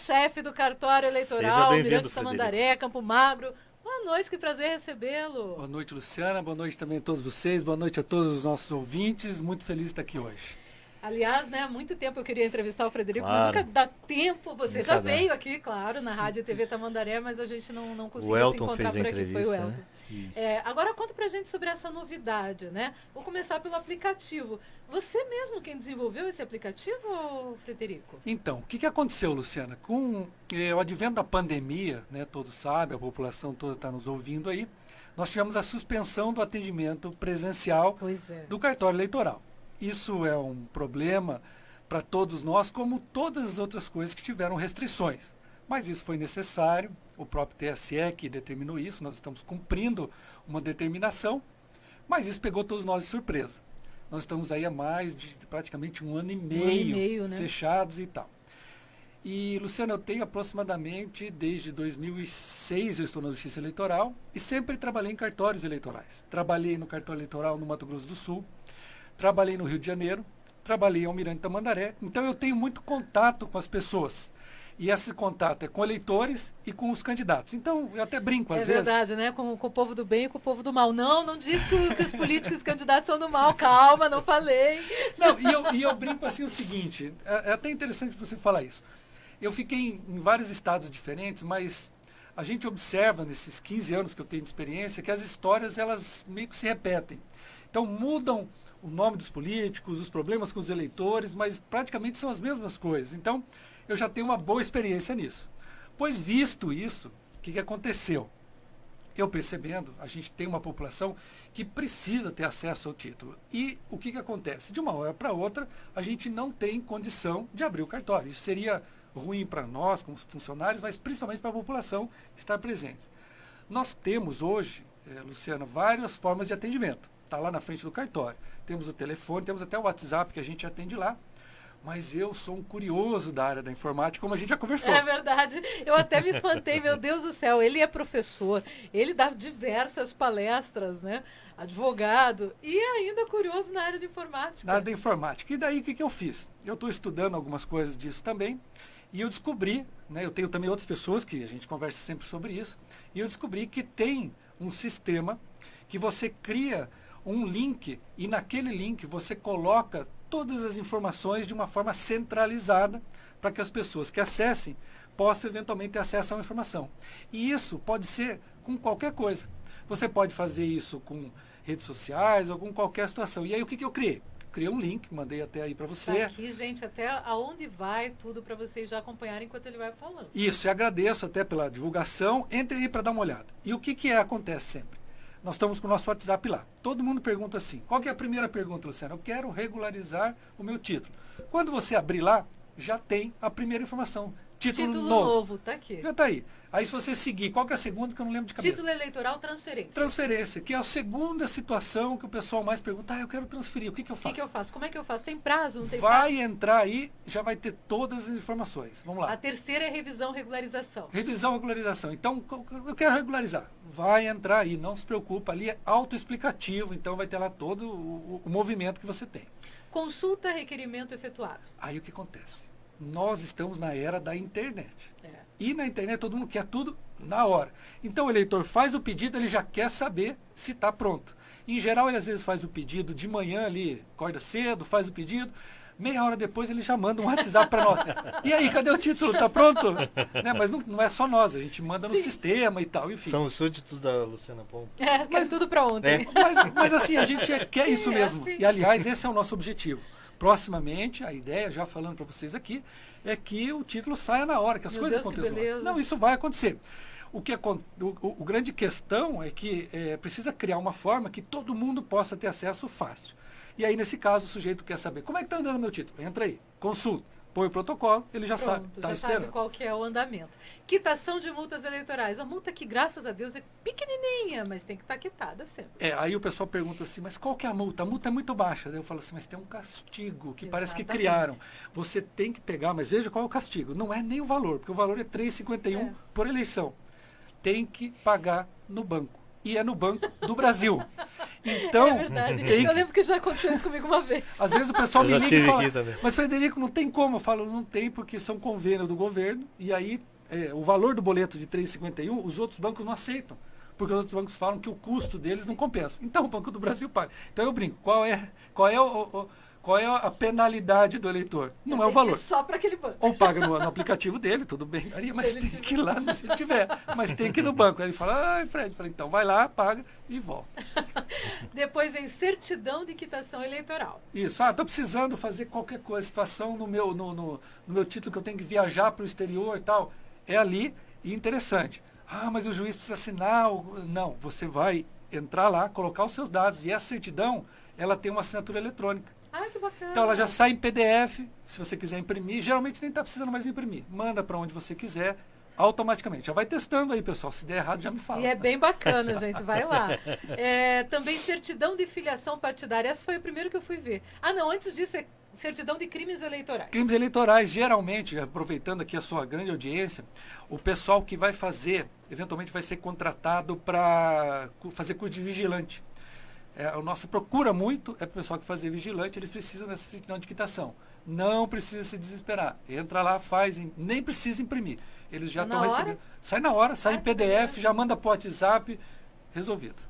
chefe do cartório eleitoral, Mirante Tamandaré, Campo Magro. Boa noite, que prazer recebê-lo. Boa noite, Luciana. Boa noite também a todos vocês. Boa noite a todos os nossos ouvintes. Muito feliz de estar aqui hoje. Aliás, né, há muito tempo eu queria entrevistar o Frederico, claro. Nunca dá tempo. Você já veio aqui, claro, na Rádio e TV Tamandaré, mas a gente não conseguiu se encontrar por aqui. Foi o Elton. Né? Agora conta pra gente sobre essa novidade, né? Vou começar pelo aplicativo. Você mesmo quem desenvolveu esse aplicativo, Frederico? Então, o que aconteceu, Luciana? Com o advento da pandemia, né, todos sabem, a população toda está nos ouvindo aí, nós tivemos a suspensão do atendimento presencial do cartório eleitoral. Isso é um problema para todos nós, como todas as outras coisas que tiveram restrições. Mas isso foi necessário, o próprio TSE que determinou isso, nós estamos cumprindo uma determinação, mas isso pegou todos nós de surpresa. Nós estamos aí há mais de praticamente um ano e meio, né? Fechados e tal. E, Luciana, eu tenho aproximadamente, desde 2006 eu estou na Justiça Eleitoral e sempre trabalhei em cartórios eleitorais. Trabalhei no cartório eleitoral no Mato Grosso do Sul, trabalhei no Rio de Janeiro, trabalhei em Almirante Tamandaré, então eu tenho muito contato com as pessoas. E esse contato é com eleitores e com os candidatos. Então, eu até brinco às vezes. É verdade, né? Com o povo do bem e com o povo do mal. Não diz que os políticos e os candidatos são do mal. Calma, não falei. Não, e eu brinco assim o seguinte, é até interessante você falar isso. Eu fiquei em vários estados diferentes, mas a gente observa nesses 15 anos que eu tenho de experiência que as histórias, elas meio que se repetem. Então, mudam o nome dos políticos, os problemas com os eleitores, mas praticamente são as mesmas coisas. Então, eu já tenho uma boa experiência nisso. Pois visto isso, o que aconteceu? Eu percebendo, a gente tem uma população que precisa ter acesso ao título. E o que acontece? De uma hora para outra, a gente não tem condição de abrir o cartório. Isso seria ruim para nós, como funcionários, mas principalmente para a população estar presente. Nós temos hoje, Luciana, várias formas de atendimento. Está lá na frente do cartório. Temos o telefone, temos até o WhatsApp que a gente atende lá. Mas eu sou um curioso da área da informática, como a gente já conversou. É verdade. Eu até me espantei, meu Deus do céu. Ele é professor, ele dá diversas palestras, né? Advogado e ainda curioso na área de informática. Na área da informática. E daí o que eu fiz? Eu estou estudando algumas coisas disso também. E eu descobri, né, eu tenho também outras pessoas que a gente conversa sempre sobre isso, e eu descobri que tem um sistema que você cria um link e naquele link você coloca todas as informações de uma forma centralizada para que as pessoas que acessem possam eventualmente ter acesso a uma informação. E isso pode ser com qualquer coisa. Você pode fazer isso com redes sociais ou com qualquer situação. E aí o que eu criei? Criei um link, mandei até aí para você. Tá aqui, gente, até aonde vai tudo para vocês já acompanharem enquanto ele vai falando. Isso, e agradeço até pela divulgação. Entre aí para dar uma olhada. E o que acontece sempre? Nós estamos com o nosso WhatsApp lá. Todo mundo pergunta assim, qual que é a primeira pergunta, Luciana? Eu quero regularizar o meu título. Quando você abrir lá, já tem a primeira informação. Título novo. Tá aqui. Já está aí. Aí se você seguir, qual que é a segunda que eu não lembro de cabeça? Título eleitoral, transferência. Transferência, que é a segunda situação que o pessoal mais pergunta, eu quero transferir, o que eu faço? O que eu faço? Como é que eu faço? Tem prazo? Não tem prazo? Vai entrar aí, já vai ter todas as informações. Vamos lá. A terceira é revisão, regularização. Revisão, regularização. Então, eu quero regularizar. Vai entrar aí, não se preocupa, ali é autoexplicativo, então vai ter lá todo o movimento que você tem. Consulta, requerimento efetuado. Aí o que acontece? Nós estamos na era da internet. E na internet todo mundo quer tudo na hora. Então o eleitor faz o pedido, ele já quer saber se está pronto. Em geral, ele às vezes faz o pedido de manhã ali, acorda cedo, faz o pedido, meia hora depois ele já manda um WhatsApp para nós. E aí, cadê o título? Está pronto? Né? Mas não é só nós, a gente manda no sistema e tal, enfim. São os súditos da Luciana Pombo. Mas tudo para ontem. Mas assim, a gente quer isso mesmo. Assim. E aliás, esse é o nosso objetivo. Proximamente, a ideia, já falando para vocês aqui, é que o título saia na hora, que as coisas aconteçam. Não, isso vai acontecer. O grande questão é que precisa criar uma forma que todo mundo possa ter acesso fácil. E aí, nesse caso, o sujeito quer saber, como é que está andando meu título? Entra aí, consulta, põe o protocolo, ele já sabe, está esperando. Sabe qual que é o andamento. Quitação de multas eleitorais. A multa que, graças a Deus, é pequenininha, mas tem que estar quitada sempre. Aí o pessoal pergunta assim, mas qual que é a multa? A multa é muito baixa. Daí eu falo assim, mas tem um castigo que parece que criaram. Você tem que pegar, mas veja qual é o castigo. Não é nem o valor, porque o valor é R$ 3,51 por eleição. Tem que pagar no banco. e é no Banco do Brasil. Então, é verdade. Eu lembro que já aconteceu isso comigo uma vez. Às vezes o pessoal me liga e fala, mas Frederico, não tem como. Eu falo, não tem, porque são convênios do governo, e aí o valor do boleto de R$ 3,51, os outros bancos não aceitam. Porque os outros bancos falam que o custo deles não compensa. Então o Banco do Brasil paga. Então eu brinco, qual é a penalidade do eleitor? Não é o valor. Só para aquele banco. Ou paga no aplicativo dele, tudo bem, mas tem que ir lá, se ele tiver. Mas tem que ir no banco. Aí ele fala, Fred, então vai lá, paga e volta. Depois vem certidão de quitação eleitoral. Isso, estou precisando fazer qualquer coisa, situação no meu título que eu tenho que viajar para o exterior e tal. É ali, e interessante. Mas o juiz precisa assinar. Não, você vai entrar lá, colocar os seus dados. E essa certidão, ela tem uma assinatura eletrônica. Que bacana. Então ela já sai em PDF, se você quiser imprimir. Geralmente nem está precisando mais imprimir. Manda para onde você quiser, automaticamente. Já vai testando aí, pessoal. Se der errado, já me fala. E é bem bacana, gente. Vai lá. Também certidão de filiação partidária. Essa foi o primeiro que eu fui ver. Não, antes disso é certidão de crimes eleitorais. Crimes eleitorais, geralmente, aproveitando aqui a sua grande audiência, o pessoal que vai fazer, eventualmente vai ser contratado para fazer curso de vigilante. O nosso procura muito é para o pessoal que fazer vigilante, eles precisam dessa certidão de quitação. Não precisa se desesperar. Entra lá, faz, nem precisa imprimir. Eles já estão recebendo. Sai na hora, sai em PDF, já manda para o WhatsApp, resolvido.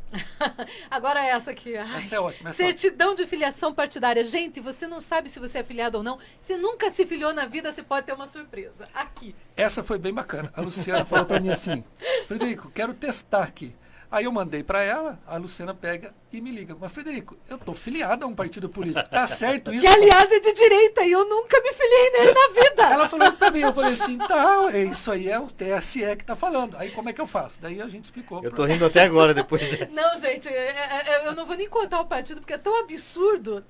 Agora essa aqui. Essa é ótima. Certidão de filiação partidária. Gente, você não sabe se você é filiado ou não. Se nunca se filiou na vida, você pode ter uma surpresa. Aqui. Essa foi bem bacana. A Luciana falou para mim assim, Frederico, quero testar aqui. Aí eu mandei para ela, a Luciana pega e me liga. Mas, Frederico, eu tô filiado a um partido político. Tá certo isso? Que, aliás, é de direita e eu nunca me filiei nele na vida. Ela falou isso para mim. Eu falei assim, tá, isso aí é o TSE que tá falando. Aí como é que eu faço? Daí a gente explicou. Eu tô rindo até agora, depois dessa. Não, gente, eu não vou nem contar o partido, porque é tão absurdo,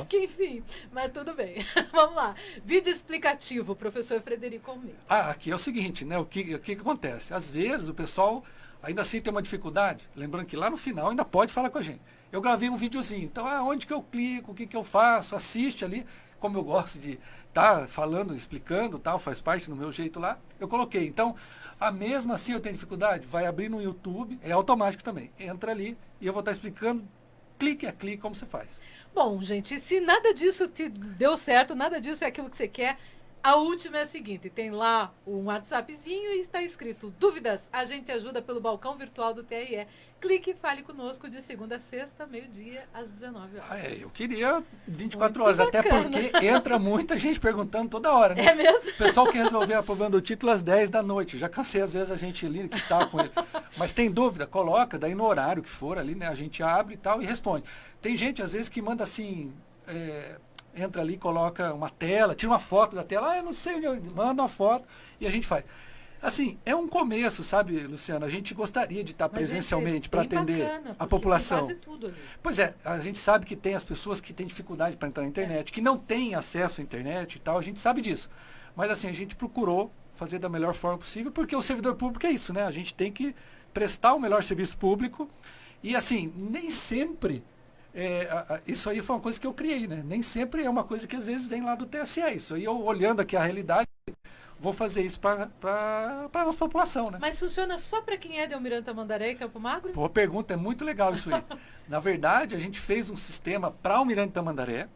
que, enfim, mas tudo bem. Vamos lá. Vídeo explicativo, professor Frederico Almeida. Aqui é o seguinte, né? O que acontece? Às vezes o pessoal ainda assim tem uma dificuldade, lembrando que lá no final ainda pode falar com a gente. Eu gravei um videozinho, então onde que eu clico, o que eu faço, assiste ali, como eu gosto de estar falando, explicando, tal, faz parte do meu jeito lá, eu coloquei. Então, mesmo assim eu tenho dificuldade, vai abrir no YouTube, é automático também, entra ali e eu vou estar explicando, clique a clique, como você faz. Bom, gente, se nada disso te deu certo, nada disso é aquilo que você quer, a última é a seguinte, tem lá um WhatsAppzinho e está escrito dúvidas, a gente ajuda pelo balcão virtual do TRE. Clique e fale conosco de segunda a sexta, meio-dia, às 19 horas. Eu queria 24 horas, até porque entra muita gente perguntando toda hora, né? É mesmo? O pessoal que resolver o problema do título às 10 da noite, já cansei às vezes a gente ali que tá com ele. Mas tem dúvida, coloca, daí no horário que for ali, né? A gente abre e tal e responde. Tem gente às vezes que manda assim... entra ali, coloca uma tela, tira uma foto da tela, eu não sei onde, manda uma foto e a gente faz. Assim, é um começo, sabe, Luciana? A gente gostaria de estar presencialmente para atender a população. Tudo ali. Pois é, a gente sabe que tem as pessoas que têm dificuldade para entrar na internet, que não têm acesso à internet e tal, a gente sabe disso. Mas assim, a gente procurou fazer da melhor forma possível, porque o servidor público é isso, né? A gente tem que prestar o melhor serviço público e assim, nem sempre... isso aí foi uma coisa que eu criei, né? Nem sempre é uma coisa que às vezes vem lá do TSE. Isso aí eu olhando aqui a realidade, vou fazer isso para a nossa população, né? Mas funciona só para quem é de Almirante Tamandaré e Campo Magro? Boa pergunta, é muito legal isso aí. Na verdade, a gente fez um sistema para Almirante Tamandaré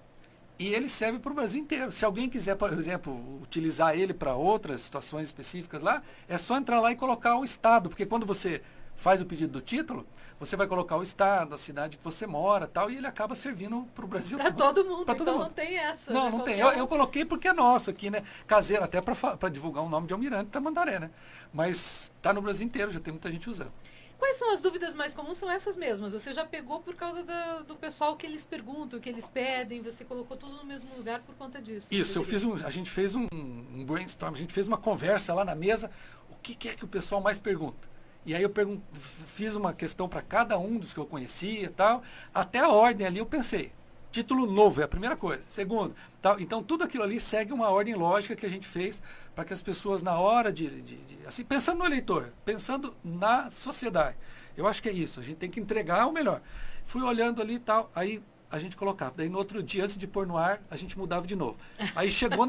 e ele serve para o Brasil inteiro. Se alguém quiser, por exemplo, utilizar ele para outras situações específicas lá, é só entrar lá e colocar o estado, porque quando você faz o pedido do título, você vai colocar o estado, a cidade que você mora tal, e ele acaba servindo para o Brasil todo. Para todo mundo, todo mundo. Não tem essa. Não, não tem. Eu coloquei porque é nosso aqui, né? Caseiro, até para divulgar o nome de Almirante Tamandaré, né? Mas está no Brasil inteiro, já tem muita gente usando. Quais são as dúvidas mais comuns? São essas mesmas. Você já pegou por causa do pessoal que eles perguntam, que eles pedem, você colocou tudo no mesmo lugar por conta disso. Isso, a gente fez um brainstorm, a gente fez uma conversa lá na mesa, o que é que o pessoal mais pergunta? E aí eu fiz uma questão para cada um dos que eu conhecia e tal, até a ordem ali eu pensei, título novo é a primeira coisa, segundo, tal. Então tudo aquilo ali segue uma ordem lógica que a gente fez para que as pessoas na hora assim, pensando no eleitor, pensando na sociedade, eu acho que é isso, a gente tem que entregar o melhor. Fui olhando ali e tal, aí a gente colocava, daí no outro dia, antes de pôr no ar, a gente mudava de novo. Aí chegou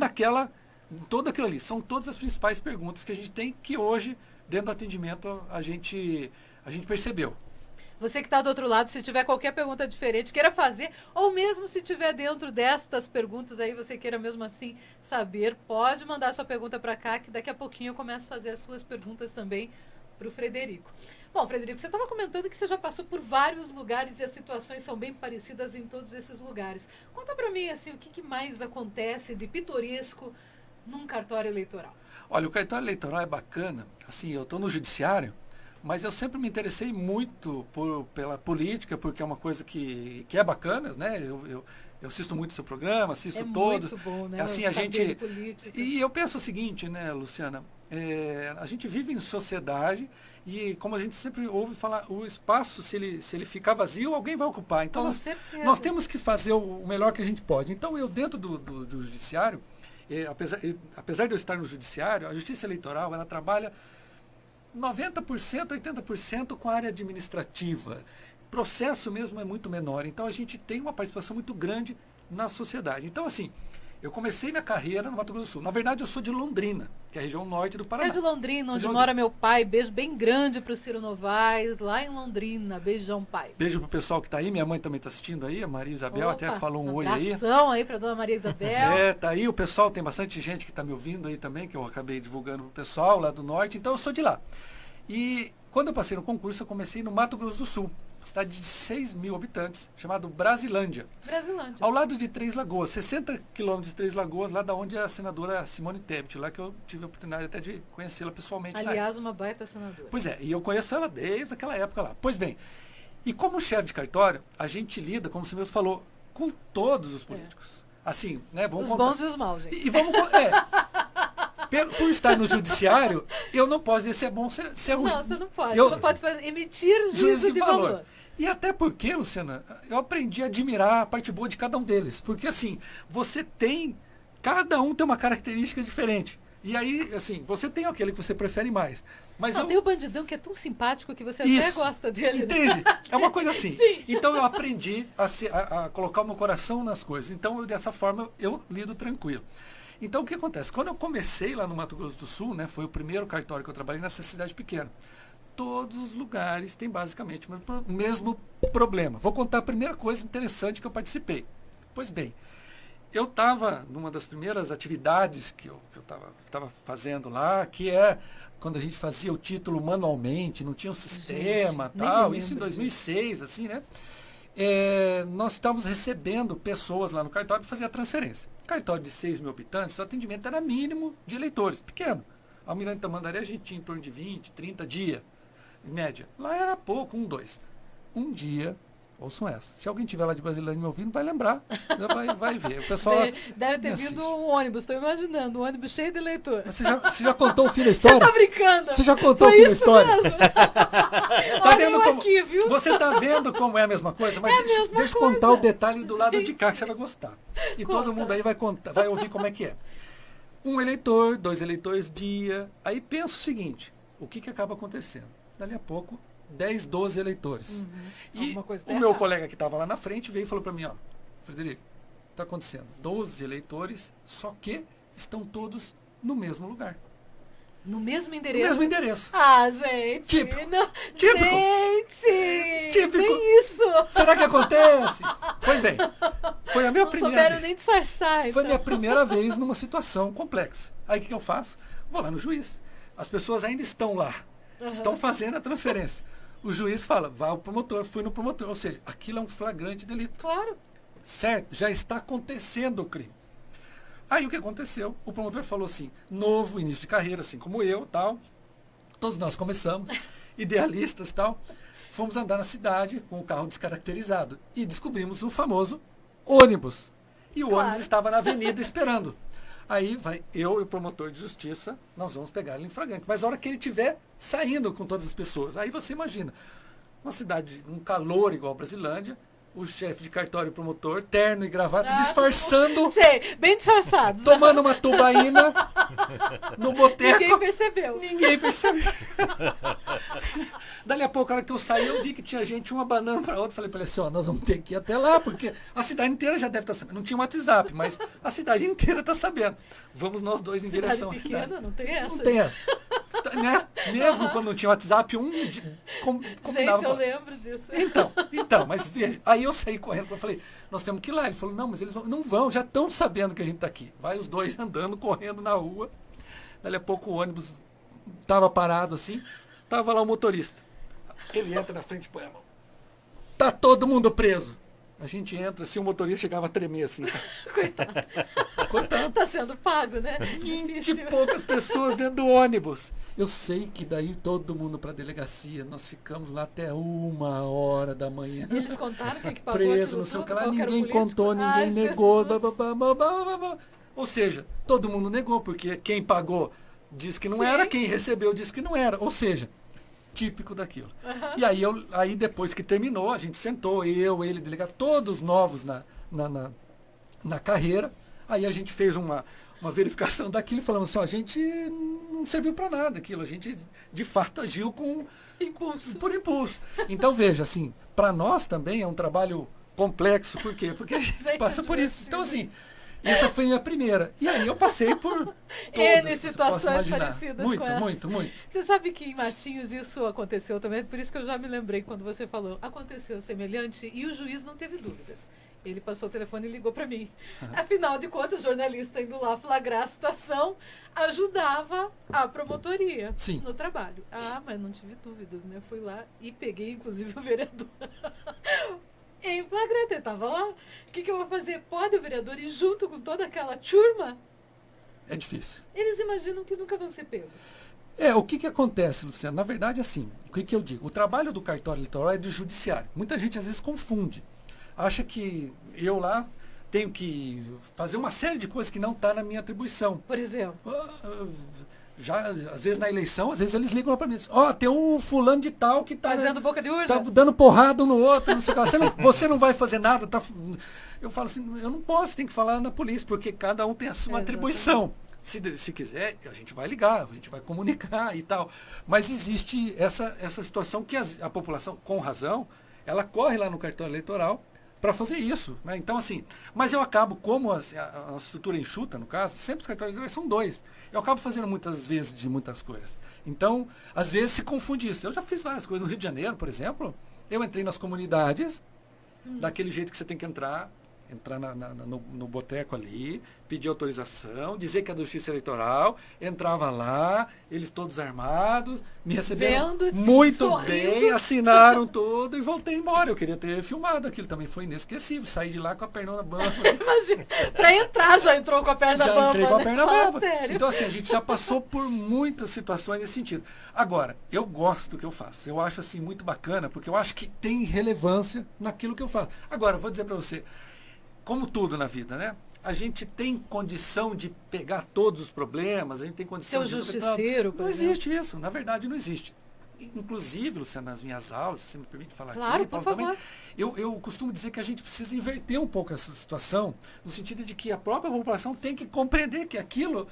todo aquilo ali, são todas as principais perguntas que a gente tem que hoje, dentro do atendimento, a gente a gente percebeu. Você que está do outro lado, se tiver qualquer pergunta diferente, queira fazer, ou mesmo se tiver dentro destas perguntas aí, você queira mesmo assim saber, pode mandar sua pergunta para cá, que daqui a pouquinho eu começo a fazer as suas perguntas também para o Frederico. Bom, Frederico, você estava comentando que você já passou por vários lugares e as situações são bem parecidas em todos esses lugares. Conta para mim, assim, o que mais acontece de pitoresco num cartório eleitoral? Olha, o cartório eleitoral é bacana. Assim, eu estou no judiciário, mas eu sempre me interessei muito pela política, porque é uma coisa que é bacana, né? Eu assisto muito seu programa, assisto todos. Muito bom, né? Assim, a gente... E eu penso o seguinte, né, Luciana? A gente vive em sociedade e, como a gente sempre ouve falar, o espaço, se ele ficar vazio, alguém vai ocupar. Então, nós temos que fazer o melhor que a gente pode. Então, eu dentro do judiciário, apesar de eu estar no judiciário, a justiça eleitoral, ela trabalha 90%, 80% com a área administrativa. Processo mesmo é muito menor. Então, a gente tem uma participação muito grande na sociedade. Então, assim, eu comecei minha carreira no Mato Grosso do Sul. Na verdade, eu sou de Londrina, que é a região norte do Paraná. É de Londrina, onde mora meu pai. Beijo bem grande para o Ciro Novaes, lá em Londrina. Beijão, pai. Beijo pro pessoal que está aí. Minha mãe também está assistindo aí, a Maria Isabel. Opa, até falou um oi aí. Aí para dona Maria Isabel. Tá aí. O pessoal, tem bastante gente que está me ouvindo aí também, que eu acabei divulgando pro pessoal lá do norte. Então, eu sou de lá. E quando eu passei no concurso, eu comecei no Mato Grosso do Sul, cidade de 6 mil habitantes, chamado Brasilândia. Ao lado de Três Lagoas, 60 quilômetros de Três Lagoas, lá da onde é a senadora Simone Tebet, lá que eu tive a oportunidade até de conhecê-la pessoalmente. Aliás, uma baita senadora. Pois é, e eu conheço ela desde aquela época lá. Pois bem, e como chefe de cartório, a gente lida, como você mesmo falou, com todos os políticos. Assim, né? Os bons e os maus, gente. E vamos... Por estar no judiciário, eu não posso dizer se é bom, se é ruim. Não, você não pode. Você não pode emitir juízo de valor. E até porque, Luciana, eu aprendi a admirar a parte boa de cada um deles. Porque, assim, cada um tem uma característica diferente. E aí, assim, você tem aquele que você prefere mais. Mas tem o bandidão que é tão simpático que você até gosta dele. Entende? É uma coisa assim. Sim. Então eu aprendi a colocar o meu coração nas coisas. Então, dessa forma, eu lido tranquilo. Então, o que acontece? Quando eu comecei lá no Mato Grosso do Sul, né, foi o primeiro cartório que eu trabalhei nessa cidade pequena. Todos os lugares têm basicamente o mesmo problema. Vou contar a primeira coisa interessante que eu participei. Pois bem, eu estava numa das primeiras atividades que eu estava fazendo lá, que é quando a gente fazia o título manualmente, não tinha um sistema, tal. Isso em 2006, assim, né? Nós estávamos recebendo pessoas lá no cartório para fazer a transferência. Cartório de 6 mil habitantes, o atendimento era mínimo de eleitores, pequeno. Almirante Tamandaré a gente tinha em torno de 20, 30 dias, em média. Lá era pouco, 2. Um dia, ouçam essa, se alguém estiver lá de Brasilândia me ouvindo, vai lembrar, vai ver. O pessoal deve ter vindo um ônibus, estou imaginando, um ônibus cheio de eleitor. Você já contou o fim da história? Você tá brincando? Você já contou o fim da história? Tá vendo como, aqui, viu? Você tá vendo como é a mesma coisa? Mas deixa eu contar o detalhe do lado de cá que você vai gostar. E todo mundo aí vai ouvir como é que é. Um eleitor, 2 eleitores dia. Aí pensa o seguinte, o que acaba acontecendo? Dali a pouco, 10, 12 eleitores. E o meu colega que estava lá na frente veio e falou para mim, Frederico, está acontecendo 12 eleitores, só que estão todos no mesmo lugar. No mesmo endereço? No mesmo endereço. Ah, gente. Típico. Gente. Típico. Nem isso. Será que acontece? Pois bem, foi a minha primeira vez. Não souberam nem disfarçar. Foi minha primeira vez numa situação complexa. Aí o que eu faço? Vou lá no juiz. As pessoas ainda estão lá. Estão fazendo a transferência. O juiz fala, vai ao promotor, fui no promotor. Ou seja, aquilo é um flagrante delito. Claro. Certo? Já está acontecendo o crime. Aí o que aconteceu? O promotor falou assim, novo, início de carreira, assim como eu, tal. Todos nós começamos, idealistas, tal. Fomos andar na cidade com o carro descaracterizado. E descobrimos o famoso ônibus. E o ônibus estava na avenida esperando. Aí vai eu e o promotor de justiça, nós vamos pegar ele em flagrante. Mas a hora que ele estiver saindo com todas as pessoas, aí você imagina, uma cidade, um calor igual a Brasilândia, o chefe de cartório e promotor, terno e gravata, disfarçando. Sei, bem disfarçado. Tomando uma tubaína no boteco. Ninguém percebeu. Dali a pouco, a hora que eu saí, eu vi que tinha gente, uma banana para outra. Falei para ele assim, nós vamos ter que ir até lá, porque a cidade inteira já deve estar sabendo. Não tinha um WhatsApp, mas a cidade inteira está sabendo. Vamos nós dois em direção à cidade. Não tem essa. Não tem essa. né? Mesmo quando não tinha WhatsApp, combinava. Gente, eu lembro disso. Então, mas veja, aí eu saí correndo, eu falei, nós temos que ir lá. Ele falou, não, mas eles não vão, já estão sabendo que a gente está aqui. Vai os dois andando, correndo na rua. Dali a pouco o ônibus estava parado assim, estava lá o motorista. Ele entra na frente e põe a mão. Tá todo mundo preso. A gente entra, assim, o motorista chegava a tremer assim. Coitado. Tá sendo pago, né? 20 e poucas pessoas dentro do ônibus. Eu sei que daí todo mundo para a delegacia. Nós ficamos lá até 1h da manhã. E eles contaram que pagou preso, não sei o que lá. Ninguém contou, ninguém negou. Ou seja, todo mundo negou, porque quem pagou disse que não era, quem recebeu disse que não era. Ou seja, típico daquilo. E aí depois que terminou, a gente sentou, ele, delegado, todos novos na carreira. Aí a gente fez uma verificação daquilo e falamos assim, a gente não serviu para nada aquilo, a gente de fato agiu por impulso. Então veja, assim, para nós também é um trabalho complexo, por quê? Porque a gente passa por isso. Então assim, essa foi a minha primeira. E aí eu passei por todas, situações parecidas muito, com essa. Muito. Você sabe que em Matinhos isso aconteceu também, por isso que eu já me lembrei quando você falou. Aconteceu semelhante e o juiz não teve dúvidas. Ele passou o telefone e ligou para mim. Afinal de contas, o jornalista indo lá flagrar a situação ajudava a promotoria no trabalho. Mas não tive dúvidas, né? Fui lá e peguei, inclusive, o vereador. Em flagrante, ele estava lá. O que eu vou fazer? Pode o vereador ir junto com toda aquela turma? É difícil. Eles imaginam que nunca vão ser pegos. O que acontece, Luciano? Na verdade, assim, o que eu digo? O trabalho do cartório eleitoral é do judiciário. Muita gente, às vezes, confunde. Acha que eu lá tenho que fazer uma série de coisas que não está na minha atribuição. Por exemplo? Já, às vezes na eleição, às vezes eles ligam lá para mim. Tem um fulano de tal que está fazendo boca de urna. Tá dando porrada no outro, não sei o que. Você não vai fazer nada. Eu falo assim, eu não posso, tem que falar na polícia, porque cada um tem a sua atribuição. Se quiser, a gente vai ligar, a gente vai comunicar e tal. Mas existe essa situação que a população, com razão, ela corre lá no cartório eleitoral para fazer isso, né? Então, assim, mas eu acabo, como a estrutura enxuta, no caso, sempre os cartórios eleitorais são 2. Eu acabo fazendo muitas vezes de muitas coisas. Então, às vezes se confunde isso. Eu já fiz várias coisas. No Rio de Janeiro, por exemplo, eu entrei nas comunidades, daquele jeito que você tem que entrar no boteco ali, pedir autorização, dizer que é da Justiça Eleitoral, entrava lá, eles todos armados, me receberam muito bem, assinaram tudo e voltei embora. Eu queria ter filmado aquilo, também foi inesquecível, saí de lá com a pernona bamba. Imagina, para entrar já entrou com a perna bamba. Já entrei com a perna bamba. Então assim, a gente já passou por muitas situações nesse sentido. Agora, eu gosto do que eu faço, eu acho assim muito bacana, porque eu acho que tem relevância naquilo que eu faço. Agora, vou dizer para você, como tudo na vida, né? A gente tem condição de pegar todos os problemas, a gente tem condição de... justiceiro, não existe isso, na verdade não existe. Inclusive, Luciana, nas minhas aulas, se você me permite falar aqui, Paulo, também, eu costumo dizer que a gente precisa inverter um pouco essa situação, no sentido de que a própria população tem que compreender que aquilo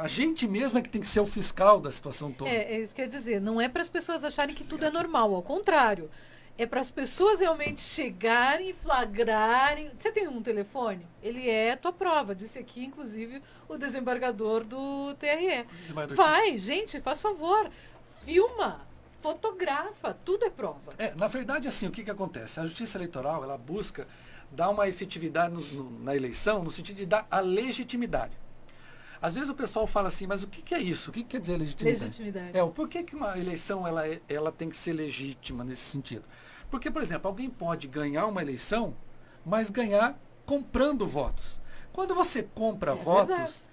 a gente mesma que tem que ser o fiscal da situação toda. É isso que eu ia dizer, não é para as pessoas acharem que tudo é normal, ao contrário. É para as pessoas realmente chegarem, flagrarem. Você tem um telefone? Ele é tua prova. Disse aqui, inclusive, o desembargador do TRE. Vai, gente, faz favor. Filma, fotografa, tudo é prova. Na verdade, assim, o que acontece? A Justiça Eleitoral, ela busca dar uma efetividade na eleição, no sentido de dar a legitimidade. Às vezes o pessoal fala assim, mas o que é isso? O que quer dizer legitimidade? Por que uma eleição ela tem que ser legítima nesse sentido? Porque, por exemplo, alguém pode ganhar uma eleição, mas ganhar comprando votos. Quando você compra votos,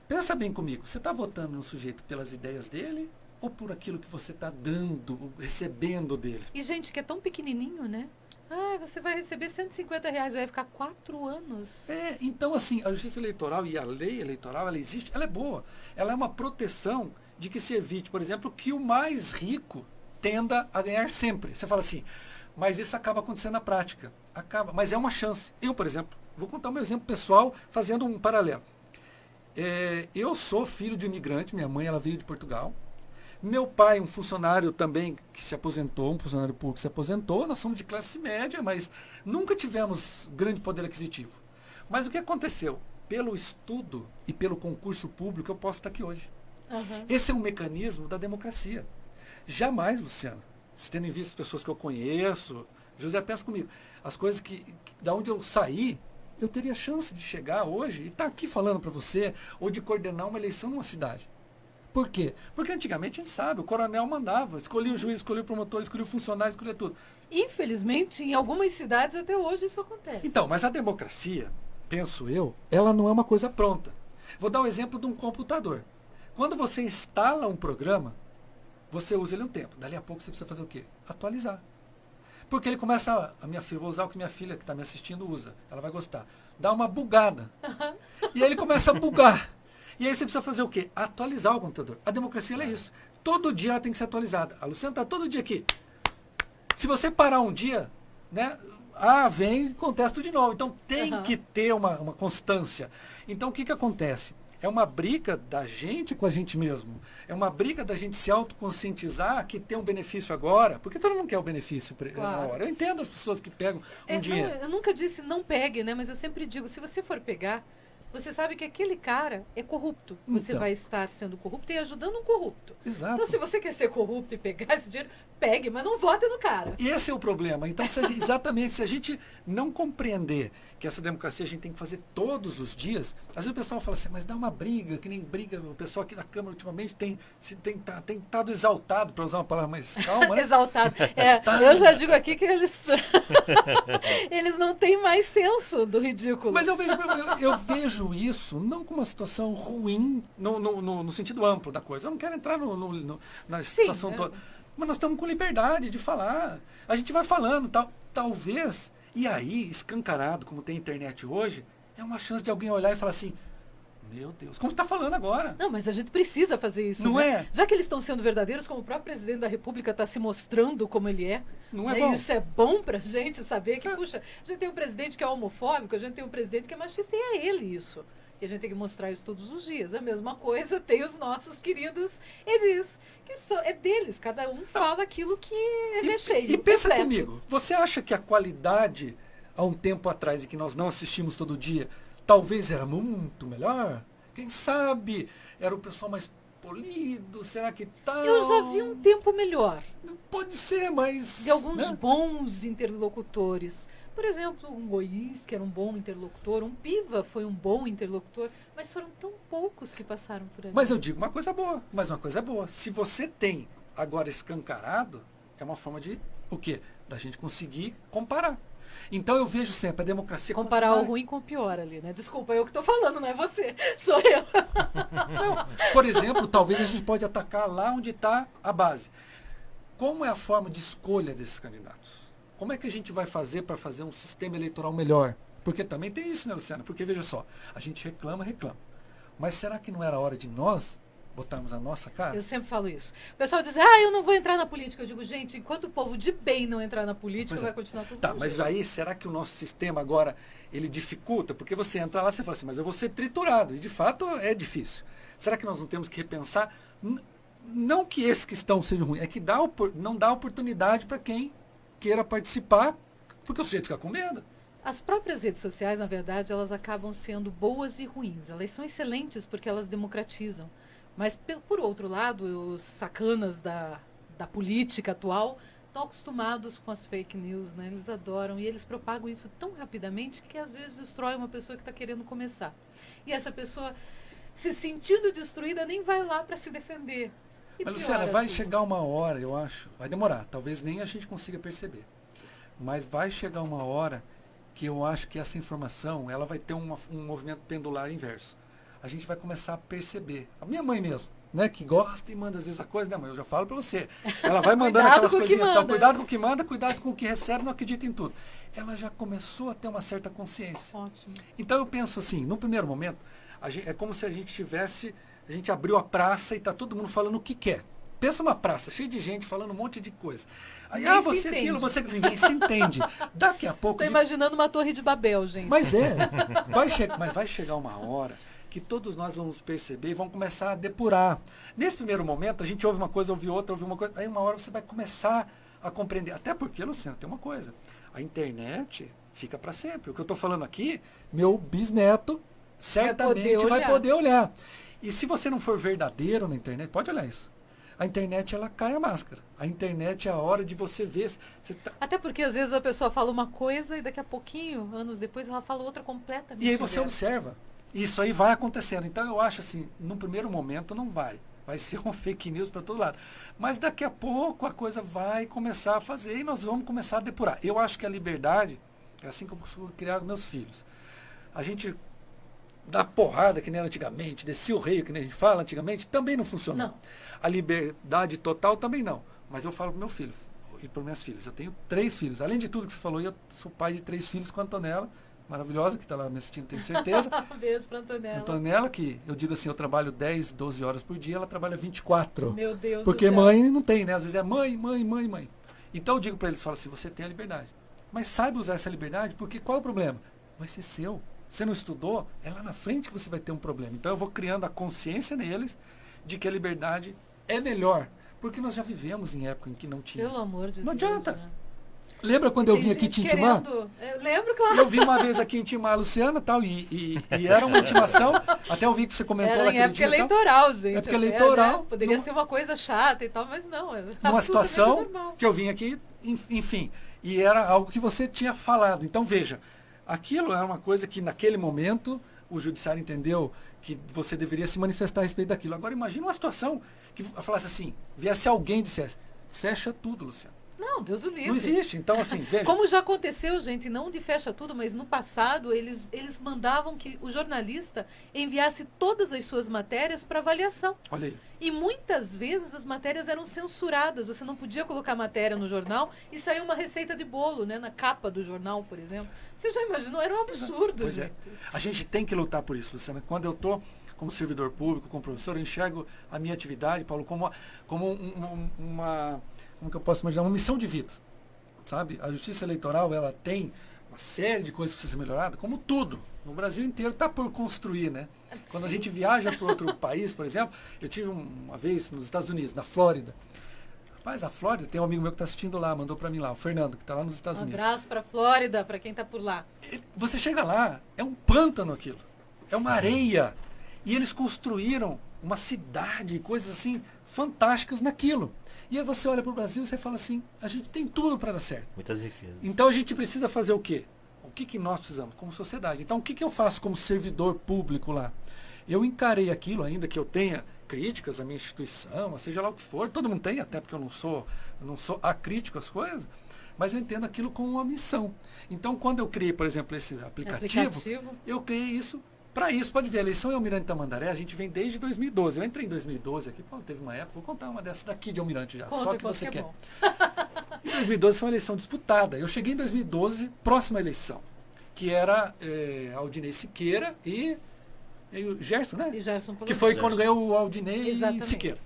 pensa bem comigo, você está votando no sujeito pelas ideias dele ou por aquilo que você está dando, recebendo dele? E, gente, que é tão pequenininho, né? Você vai receber R$150, vai ficar 4 anos. Então, assim, a Justiça Eleitoral e a lei eleitoral, ela existe, ela é boa. Ela é uma proteção de que se evite, por exemplo, que o mais rico tenda a ganhar sempre. Você fala assim, mas isso acaba acontecendo na prática. Mas é uma chance. Eu, por exemplo, vou contar o meu exemplo pessoal, fazendo um paralelo. Eu sou filho de imigrante, minha mãe ela veio de Portugal. Meu pai, um funcionário também que se aposentou, um funcionário público que se aposentou, nós somos de classe média, mas nunca tivemos grande poder aquisitivo. Mas o que aconteceu? Pelo estudo e pelo concurso público, eu posso estar aqui hoje. Esse é um mecanismo da democracia. Jamais, Luciano, se tendo em vista as pessoas que eu conheço, José, pensa comigo, as coisas da onde eu saí, eu teria chance de chegar hoje e estar aqui falando para você, ou de coordenar uma eleição numa cidade. Por quê? Porque antigamente a gente sabe, o coronel mandava, escolhia o juiz, escolhia o promotor, escolhia o funcionário, escolhia tudo. Infelizmente, em algumas cidades até hoje isso acontece. Então, mas a democracia, penso eu, ela não é uma coisa pronta. Vou dar um exemplo de um computador. Quando você instala um programa, você usa ele um tempo. Dali a pouco você precisa fazer o quê? Atualizar. Porque ele começa, vou usar o que minha filha que está me assistindo usa, ela vai gostar. Dá uma bugada. E aí ele começa a bugar. E aí você precisa fazer o quê? Atualizar o computador. A democracia ela é isso. Todo dia ela tem que ser atualizada. A Luciana está todo dia aqui. Se você parar um dia, né? Vem e contesta de novo. Então tem que ter uma constância. Então o que acontece? É uma briga da gente com a gente mesmo. É uma briga da gente se autoconscientizar que tem um benefício agora. Porque todo mundo quer o benefício na hora. Eu entendo as pessoas que pegam dinheiro. Eu nunca disse não pegue, né? Mas eu sempre digo, se você for pegar, você sabe que aquele cara é corrupto. Você vai estar sendo corrupto e ajudando um corrupto. Exato. Então, se você quer ser corrupto e pegar esse dinheiro, pegue, mas não vote no cara. E esse é o problema. Então, exatamente, se a gente não compreender que essa democracia a gente tem que fazer todos os dias, às vezes o pessoal fala assim, mas dá uma briga, que nem briga, o pessoal aqui na Câmara ultimamente tem estado exaltado, para usar uma palavra mais calma. Né? Exaltado. Eu já digo aqui que eles não têm mais senso do ridículo. Mas eu vejo isso não como uma situação ruim no sentido amplo da coisa. Eu não quero entrar na situação toda. Mas nós estamos com liberdade de falar. A gente vai falando, talvez, e aí, escancarado, como tem internet hoje, é uma chance de alguém olhar e falar assim, meu Deus, como você está falando agora? Não, mas a gente precisa fazer isso. Não né? é? Já que eles estão sendo verdadeiros, como o próprio presidente da República está se mostrando como ele é. Não é bom? Isso é bom para a gente saber que, puxa, a gente tem um presidente que é homofóbico, a gente tem um presidente que é machista, e é ele isso. E a gente tem que mostrar isso todos os dias. A mesma coisa tem os nossos queridos Edis, que é deles. Cada um fala aquilo que ele é cheio. E pensa comigo, você acha que a qualidade, há um tempo atrás, e que nós não assistimos todo dia, talvez era muito melhor? Quem sabe era o pessoal mais polido, será que tal? Eu já vi um tempo melhor. Pode ser, mas... De alguns bons interlocutores. Por exemplo, um Goiás, que era um bom interlocutor, um Piva foi um bom interlocutor, mas foram tão poucos que passaram por ali. Mas eu digo uma coisa boa, Se você tem agora escancarado, é uma forma de, o quê? Da gente conseguir comparar. Então eu vejo sempre a democracia... Comparar o ruim com o pior ali, né? Desculpa, eu que estou falando, não é você, sou eu. Não, por exemplo, talvez a gente pode atacar lá onde está a base. Como é a forma de escolha desses candidatos? Como é que a gente vai fazer para fazer um sistema eleitoral melhor? Porque também tem isso, né, Luciana? Porque, veja só, a gente reclama. Mas será que não era hora de nós botarmos a nossa cara? Eu sempre falo isso. O pessoal diz, eu não vou entrar na política. Eu digo, gente, enquanto o povo de bem não entrar na política, vai continuar tudo. Tá, mas aí, será que o nosso sistema agora, ele dificulta? Porque você entra lá e fala assim, mas eu vou ser triturado. E, de fato, é difícil. Será que nós não temos que repensar? Não que esses que estão sejam ruins, é que não dá oportunidade para quem queira participar, porque o sujeito fica com medo. As próprias redes sociais, na verdade, elas acabam sendo boas e ruins. Elas são excelentes porque elas democratizam. Mas, por outro lado, os sacanas da política atual estão acostumados com as fake news, né? Eles adoram e eles propagam isso tão rapidamente que às vezes destrói uma pessoa que está querendo começar. E essa pessoa, se sentindo destruída, nem vai lá para se defender. Mas, Luciana, vai chegar uma hora, eu acho, vai demorar, talvez nem a gente consiga perceber, mas vai chegar uma hora que eu acho que essa informação, ela vai ter um movimento pendular inverso. A gente vai começar a perceber. A minha mãe mesmo, né, que gosta e manda às vezes a coisa, né, mãe? Eu já falo para você. Ela vai mandando aquelas coisinhas, cuidado com o que manda, cuidado com o que recebe, não acredita em tudo. Ela já começou a ter uma certa consciência. Ótimo. Então eu penso assim, no primeiro momento, é como se a gente abriu a praça e está todo mundo falando o que quer. Pensa uma praça, cheia de gente falando um monte de coisa. Aí, você aquilo, você... Ninguém se entende. Daqui a pouco... Estou imaginando uma torre de Babel, gente. Mas vai chegar uma hora que todos nós vamos perceber e vamos começar a depurar. Nesse primeiro momento, a gente ouve uma coisa, ouve outra, ouve uma coisa. Aí uma hora você vai começar a compreender. Até porque, Luciano, tem uma coisa. A internet fica para sempre. O que eu estou falando aqui, meu bisneto certamente vai poder olhar. E se você não for verdadeiro na internet, pode olhar isso. A internet, ela cai a máscara. A internet é a hora de você ver. Até porque às vezes a pessoa fala uma coisa e daqui a pouquinho, anos depois, ela fala outra completamente. E aí você observa. Isso aí vai acontecendo. Então eu acho assim, no primeiro momento não vai. Vai ser um fake news para todo lado. Mas daqui a pouco a coisa vai começar a fazer e nós vamos começar a depurar. Eu acho que a liberdade é assim que eu costumo criar meus filhos. A gente dá porrada, que nem era antigamente, descia o rei, que nem a gente fala antigamente, também não funcionou. Não. A liberdade total também não. Mas eu falo para meu filho e para minhas filhas. Eu tenho 3 filhos. Além de tudo que você falou, eu sou pai de 3 filhos com a Antonella, maravilhosa, que está lá me assistindo, tenho certeza. Beijo para Antonella. Antonella, que eu digo assim, eu trabalho 10, 12 horas por dia, ela trabalha 24. Meu Deus Porque do céu. mãe não tem, né? Às vezes é mãe. Então eu digo para eles, falo assim, você tem a liberdade. Mas saiba usar essa liberdade, porque qual é o problema? Vai ser seu. Você não estudou, é lá na frente que você vai ter um problema. Então eu vou criando a consciência neles de que a liberdade é melhor. Porque nós já vivemos em época em que não tinha. Pelo amor de Deus. Não adianta. Né? Lembra quando eu vim aqui te intimar? Eu lembro, claro. Eu vim uma vez aqui intimar a Luciana tal, e era uma intimação. Até eu vi que você comentou lá naquele dia. Época eleitoral, gente. Época eleitoral. Né? Poderia ser uma coisa chata e tal, mas não. Numa situação que eu vim aqui, enfim. E era algo que você tinha falado. Então veja, aquilo é uma coisa que naquele momento o judiciário entendeu que você deveria se manifestar a respeito daquilo. Agora imagina uma situação que falasse assim, viesse alguém e dissesse, fecha tudo, Luciano. Não, Deus o livre. Não existe. Então, assim, veja. Como já aconteceu, gente, não de fecha tudo, mas no passado eles mandavam que o jornalista enviasse todas as suas matérias para avaliação. Olha aí. E muitas vezes as matérias eram censuradas. Você não podia colocar matéria no jornal e saiu uma receita de bolo, né, na capa do jornal, por exemplo. Você já imaginou? Era um absurdo. Pois gente. É. A gente tem que lutar por isso, Luciana. Quando eu estou como servidor público, como professor, eu enxergo a minha atividade, Paulo, como uma como que eu posso imaginar, uma missão de vida, sabe? A justiça eleitoral, ela tem uma série de coisas que precisam ser melhoradas, como tudo. No Brasil inteiro está por construir, né? Quando a gente viaja para outro país, por exemplo, eu tive uma vez nos Estados Unidos, na Flórida. Rapaz, a Flórida, tem um amigo meu que está assistindo lá, mandou para mim lá, o Fernando, que está lá nos Estados Unidos. Um abraço para a Flórida, para quem está por lá. Você chega lá, é um pântano aquilo, é uma areia. E eles construíram uma cidade, coisas assim, fantásticas naquilo. E aí você olha para o Brasil e você fala assim, a gente tem tudo para dar certo. Muitas riquezas. Então a gente precisa fazer o quê? O que nós precisamos como sociedade? Então o que eu faço como servidor público lá? Eu encarei aquilo, ainda que eu tenha críticas à minha instituição, seja lá o que for, todo mundo tem, até porque eu não sou acrítico às coisas, mas eu entendo aquilo como uma missão. Então quando eu criei, por exemplo, esse aplicativo. Eu criei isso. Para isso, pode ver, a eleição em Almirante Tamandaré, a gente vem desde 2012. Eu entrei em 2012 aqui, teve uma época, vou contar uma dessas daqui de Almirante já, só que você quer. Em 2012 foi uma eleição disputada. Eu cheguei em 2012, próxima eleição, que era Aldinei Siqueira e o Gerson, né? E Gerson que foi quando ganhou o Aldinei e Siqueira.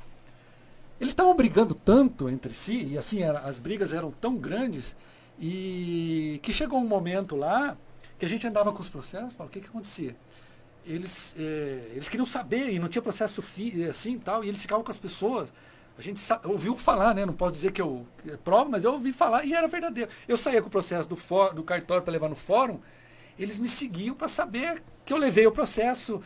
Eles estavam brigando tanto entre si, e assim, as brigas eram tão grandes, e que chegou um momento lá, que a gente andava com os processos, Paulo, o que acontecia? Eles queriam saber, e não tinha processo assim tal, e eles ficavam com as pessoas. A gente ouviu falar, né? Não posso dizer que eu provo, mas eu ouvi falar e era verdadeiro. Eu saía com o processo do cartório para levar no fórum, eles me seguiam para saber que eu levei o processo,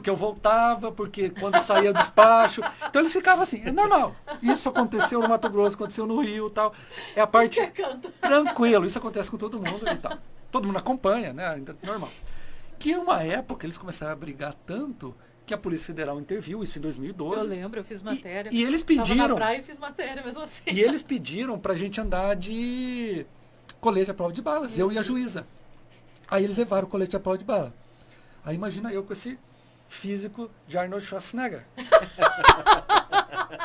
que eu voltava, porque quando saía do despacho. Então eles ficavam assim, não, isso aconteceu no Mato Grosso, aconteceu no Rio e tal. É a parte tranquila, isso acontece com todo mundo e tal. Todo mundo acompanha, né? Normal. Que uma época eles começaram a brigar tanto que a Polícia Federal interviu, isso em 2012. Eu lembro, eu fiz matéria. E eles pediram. Tava na praia e fiz matéria mesmo assim. E eles pediram pra gente andar de colete à prova de balas, eu e a juíza. Aí eles levaram o colete à prova de bala. Aí imagina eu com esse físico de Arnold Schwarzenegger.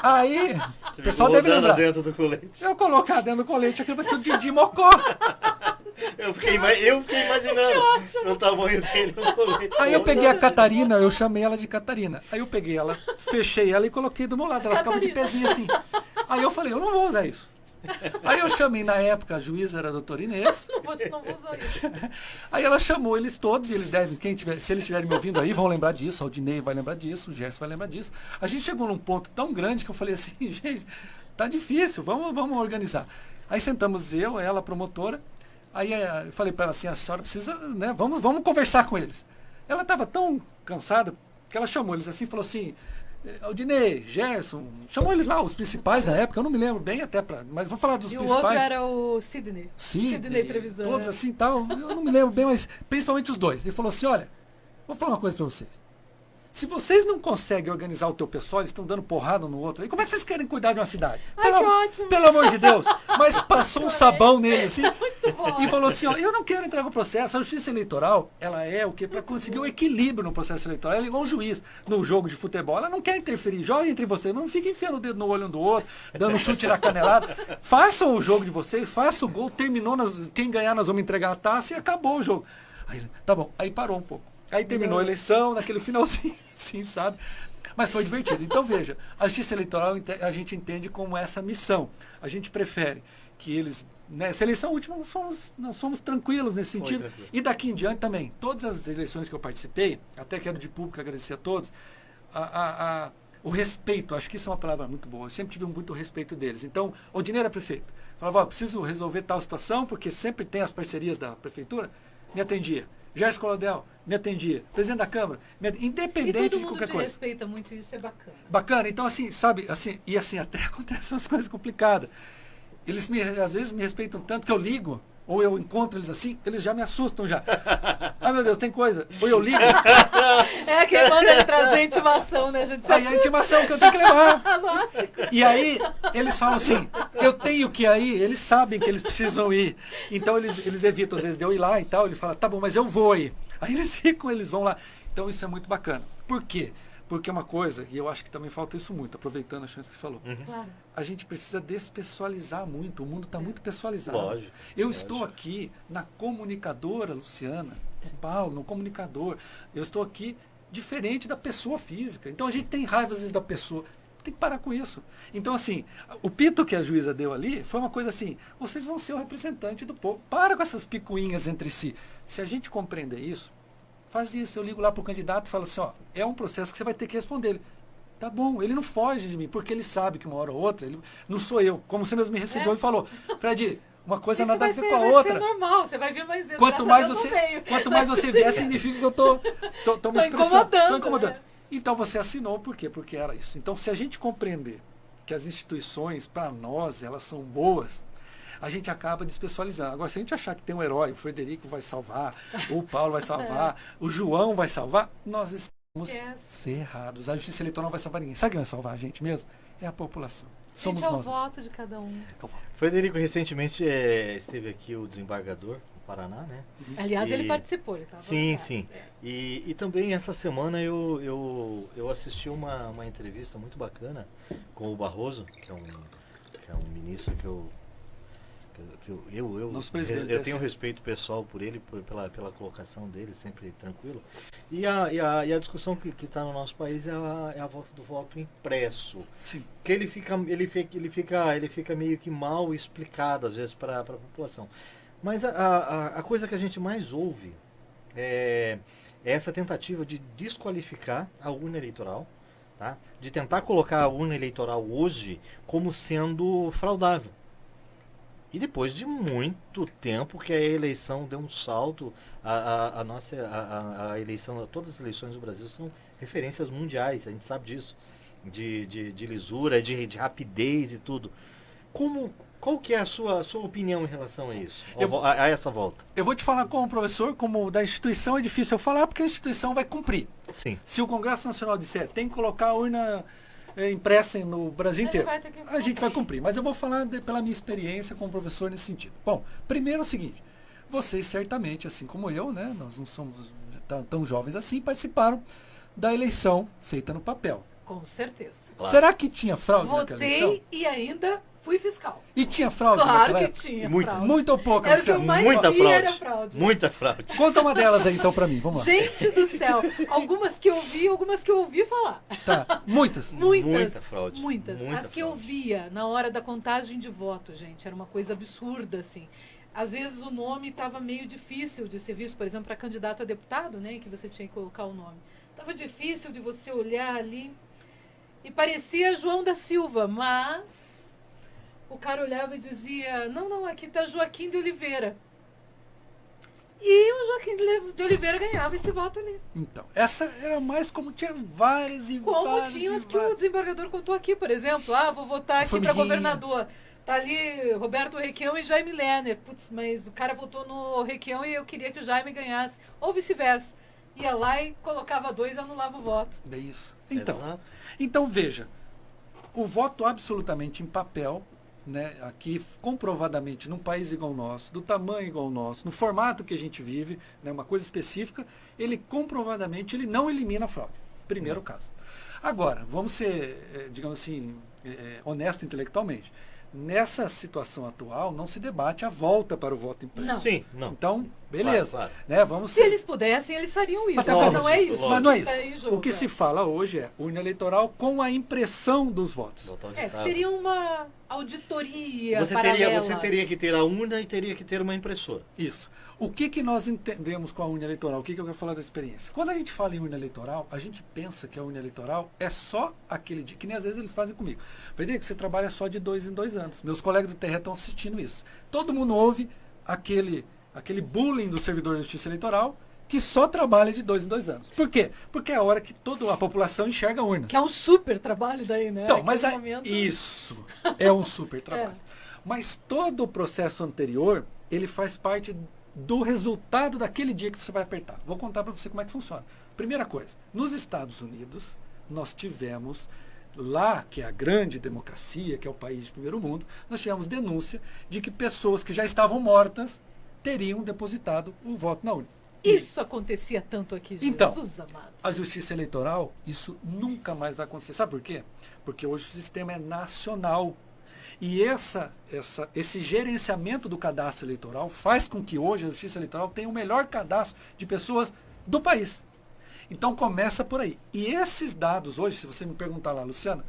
Aí, o pessoal deve lembrar. Dentro do colete. Eu colocar dentro do colete, aquilo vai ser o Didi Mocó. Eu fiquei imaginando o tamanho dele no colete. Aí eu peguei a Catarina, eu chamei ela de Catarina. Aí eu peguei ela, fechei ela e coloquei do meu lado. Ela ficava de pezinho assim. Aí eu falei, eu não vou usar isso. Aí eu chamei, na época, a juíza era a doutora Inês. Não vou usar isso. Aí ela chamou eles todos, e eles devem, se eles estiverem me ouvindo aí, vão lembrar disso, o Aldinei vai lembrar disso, o Gerson vai lembrar disso. A gente chegou num ponto tão grande que eu falei assim, gente, tá difícil, vamos organizar. Aí sentamos eu, ela, a promotora. Aí eu falei para ela assim, a senhora precisa, né, vamos conversar com eles. Ela estava tão cansada, que ela chamou eles assim e falou assim, Aldinei, Gerson, chamou eles lá, os principais na época, eu não me lembro bem até, mas vou falar dos principais. E o outro era o Sidney. Sidney Trevisan. Todos assim tal, eu não me lembro bem, mas principalmente os dois. Ele falou assim, olha, vou falar uma coisa para vocês. Se vocês não conseguem organizar o teu pessoal, eles estão dando porrada um no outro. E como é que vocês querem cuidar de uma cidade? Pelo amor de Deus. Mas passou um sabão nele assim e falou assim, ó, eu não quero entrar com o processo. A justiça eleitoral, ela é o quê? Para conseguir um equilíbrio no processo eleitoral. Ela é igual um juiz no jogo de futebol. Ela não quer interferir. Joga entre vocês. Não fica enfiando o dedo no olho um do outro, dando chute na canelada. Façam o jogo de vocês, façam o gol. Terminou, quem ganhar nós vamos entregar a taça e acabou o jogo. Aí, tá bom. Aí parou um pouco. Aí terminou a eleição, naquele finalzinho, assim, sabe? Mas foi divertido. Então, veja, a justiça eleitoral a gente entende como essa missão. A gente prefere que eles... Nessa eleição última, nós somos tranquilos nesse sentido. E daqui em diante também, todas as eleições que eu participei, até quero de público agradecer a todos, o respeito, acho que isso é uma palavra muito boa. Eu sempre tive muito respeito deles. Então, o Aldinei era prefeito. Falava, preciso resolver tal situação, porque sempre tem as parcerias da prefeitura. Me atendia. Gerson Colodel, me atendia. Presidente da Câmara, independente de qualquer coisa. Respeita muito isso, é bacana. Bacana. Então, assim, sabe, assim, e assim, até acontecem umas coisas complicadas. Eles às vezes me respeitam tanto que eu ligo, ou eu encontro eles assim, eles já me assustam já. Ah, meu Deus, tem coisa. Ou eu ligo. É quem manda ele trazer intimação, né, gente? Aí a intimação que eu tenho que levar. E aí, eles falam assim, eu tenho que ir aí, eles sabem que eles precisam ir. Então, eles evitam, às vezes, de eu ir lá e tal. Ele fala, tá bom, mas eu vou aí. Aí eles vão lá. Então, isso é muito bacana. Por quê? Porque uma coisa, e eu acho que também falta isso muito, aproveitando a chance que você falou. Claro. A gente precisa despessoalizar muito. O mundo está muito pessoalizado. Lógico. Eu estou aqui na comunicadora, Luciana, Paulo, no comunicador. Eu estou aqui diferente da pessoa física. Então a gente tem raiva às vezes da pessoa. Tem que parar com isso. Então, assim, o pito que a juíza deu ali foi uma coisa assim, vocês vão ser o representante do povo. Para com essas picuinhas entre si. Se a gente compreender isso, faz isso. Eu ligo lá para o candidato e falo assim, ó, é um processo que você vai ter que responder. Ele, tá bom, ele não foge de mim, porque ele sabe que uma hora ou outra, ele, não sou eu. Como você mesmo me recebeu e falou, Fred, uma coisa nada a ver com a outra. Vai ser normal, você vai vir mais vezes. Quanto mais você vier, significa que eu tô me expressando. Tô incomodando. Né? Então você assinou, por quê? Porque era isso. Então, se a gente compreender que as instituições, para nós, elas são boas, a gente acaba despessoalizando. Agora, se a gente achar que tem um herói, o Frederico vai salvar, o Paulo vai salvar, o João vai salvar, nós estamos ferrados. A justiça eleitoral não vai salvar ninguém. Sabe quem vai salvar a gente mesmo? É a população. Somos nós. É o voto de cada um. Frederico, recentemente esteve aqui o desembargador do Paraná, né? Aliás, ele participou. Ele tava sim. E também essa semana eu assisti uma entrevista muito bacana com o Barroso, que é um ministro que eu tenho respeito pessoal por ele, pela colocação dele, sempre tranquilo. E a discussão que está no nosso país é a volta do voto impresso. Sim. Que ele fica meio que mal explicado, às vezes, para a população. Mas a coisa que a gente mais ouve é essa tentativa de desqualificar a urna eleitoral, tá? De tentar colocar a urna eleitoral hoje como sendo fraudável. E depois de muito tempo que a eleição deu um salto, a eleição, todas as eleições do Brasil são referências mundiais, a gente sabe disso, de lisura, de rapidez e tudo. Qual que é a sua opinião em relação a isso, a essa volta? Eu vou te falar como professor, como da instituição é difícil eu falar, porque a instituição vai cumprir. Sim. Se o Congresso Nacional disser, tem que colocar a urna impressa no Brasil inteiro, a gente vai cumprir. Mas eu vou falar pela minha experiência como professor nesse sentido. Bom, primeiro é o seguinte, vocês certamente, assim como eu, né, nós não somos tão jovens assim, participaram da eleição feita no papel. Com certeza. Claro. Será que tinha fraude naquela eleição? Votei e ainda fui fiscal. E tinha fraude naquela época? Tinha fraude. Muito ou pouca? Era o que eu mais via, era fraude. Muita fraude. Conta uma delas aí então pra mim, vamos lá. Gente do céu, algumas que eu vi, algumas que eu ouvi falar. Tá, muitas? Muita fraude. Muitas. Muita As que eu via na hora da contagem de voto, gente, era uma coisa absurda, assim. Às vezes o nome estava meio difícil de ser visto, por exemplo, para candidato a deputado, né, que você tinha que colocar o nome. Estava difícil de você olhar ali e parecia João da Silva, mas o cara olhava e dizia, não, aqui está Joaquim de Oliveira. E o Joaquim de Oliveira ganhava esse voto ali. Então, essa era mais como tinha várias e várias. Como tinha as que o desembargador contou aqui, por exemplo. Vou votar aqui para governador. Tá ali Roberto Requião e Jaime Lerner. Putz, mas o cara votou no Requião e eu queria que o Jaime ganhasse. Ou vice-versa. Ia lá e colocava 2 e anulava o voto. É isso. Então veja, o voto absolutamente em papel, né, aqui comprovadamente num país igual ao nosso, do tamanho igual ao nosso, no formato que a gente vive, né, uma coisa específica, ele comprovadamente ele não elimina a fraude. Primeiro caso. Agora, vamos ser, digamos assim, honesto intelectualmente. Nessa situação atual, não se debate a volta para o voto impresso. Não. Sim, não. Então, beleza. Claro. Né, vamos Se eles pudessem, eles fariam isso. Mas não é isso. Mas não é isso. O que se fala hoje é urna eleitoral com a impressão dos votos. Seria uma auditoria você paralela. teria que ter a urna e teria que ter uma impressora. Isso. O que nós entendemos com a urna eleitoral? O que eu quero falar da experiência? Quando a gente fala em urna eleitoral, a gente pensa que a urna eleitoral é só aquele dia, que nem às vezes eles fazem comigo. Frederico, você trabalha só de 2 em 2 anos. Meus colegas do TRE estão assistindo isso. Todo mundo ouve aquele bullying do servidor de justiça eleitoral que só trabalha de 2 em 2 anos. Por quê? Porque é a hora que toda a população enxerga a urna. Que é um super trabalho daí, né? Então, mas isso é um super trabalho. Mas todo o processo anterior, ele faz parte do resultado daquele dia que você vai apertar. Vou contar para você como é que funciona. Primeira coisa, nos Estados Unidos, nós tivemos lá, que é a grande democracia, que é o país de primeiro mundo, nós tivemos denúncia de que pessoas que já estavam mortas teriam depositado o voto na urna. Isso acontecia tanto aqui, Jesus então, amado. A justiça eleitoral, isso nunca mais vai acontecer. Sabe por quê? Porque hoje o sistema é nacional. E esse gerenciamento do cadastro eleitoral faz com que hoje a justiça eleitoral tenha o melhor cadastro de pessoas do país. Então começa por aí. E esses dados hoje, se você me perguntar lá, Luciana,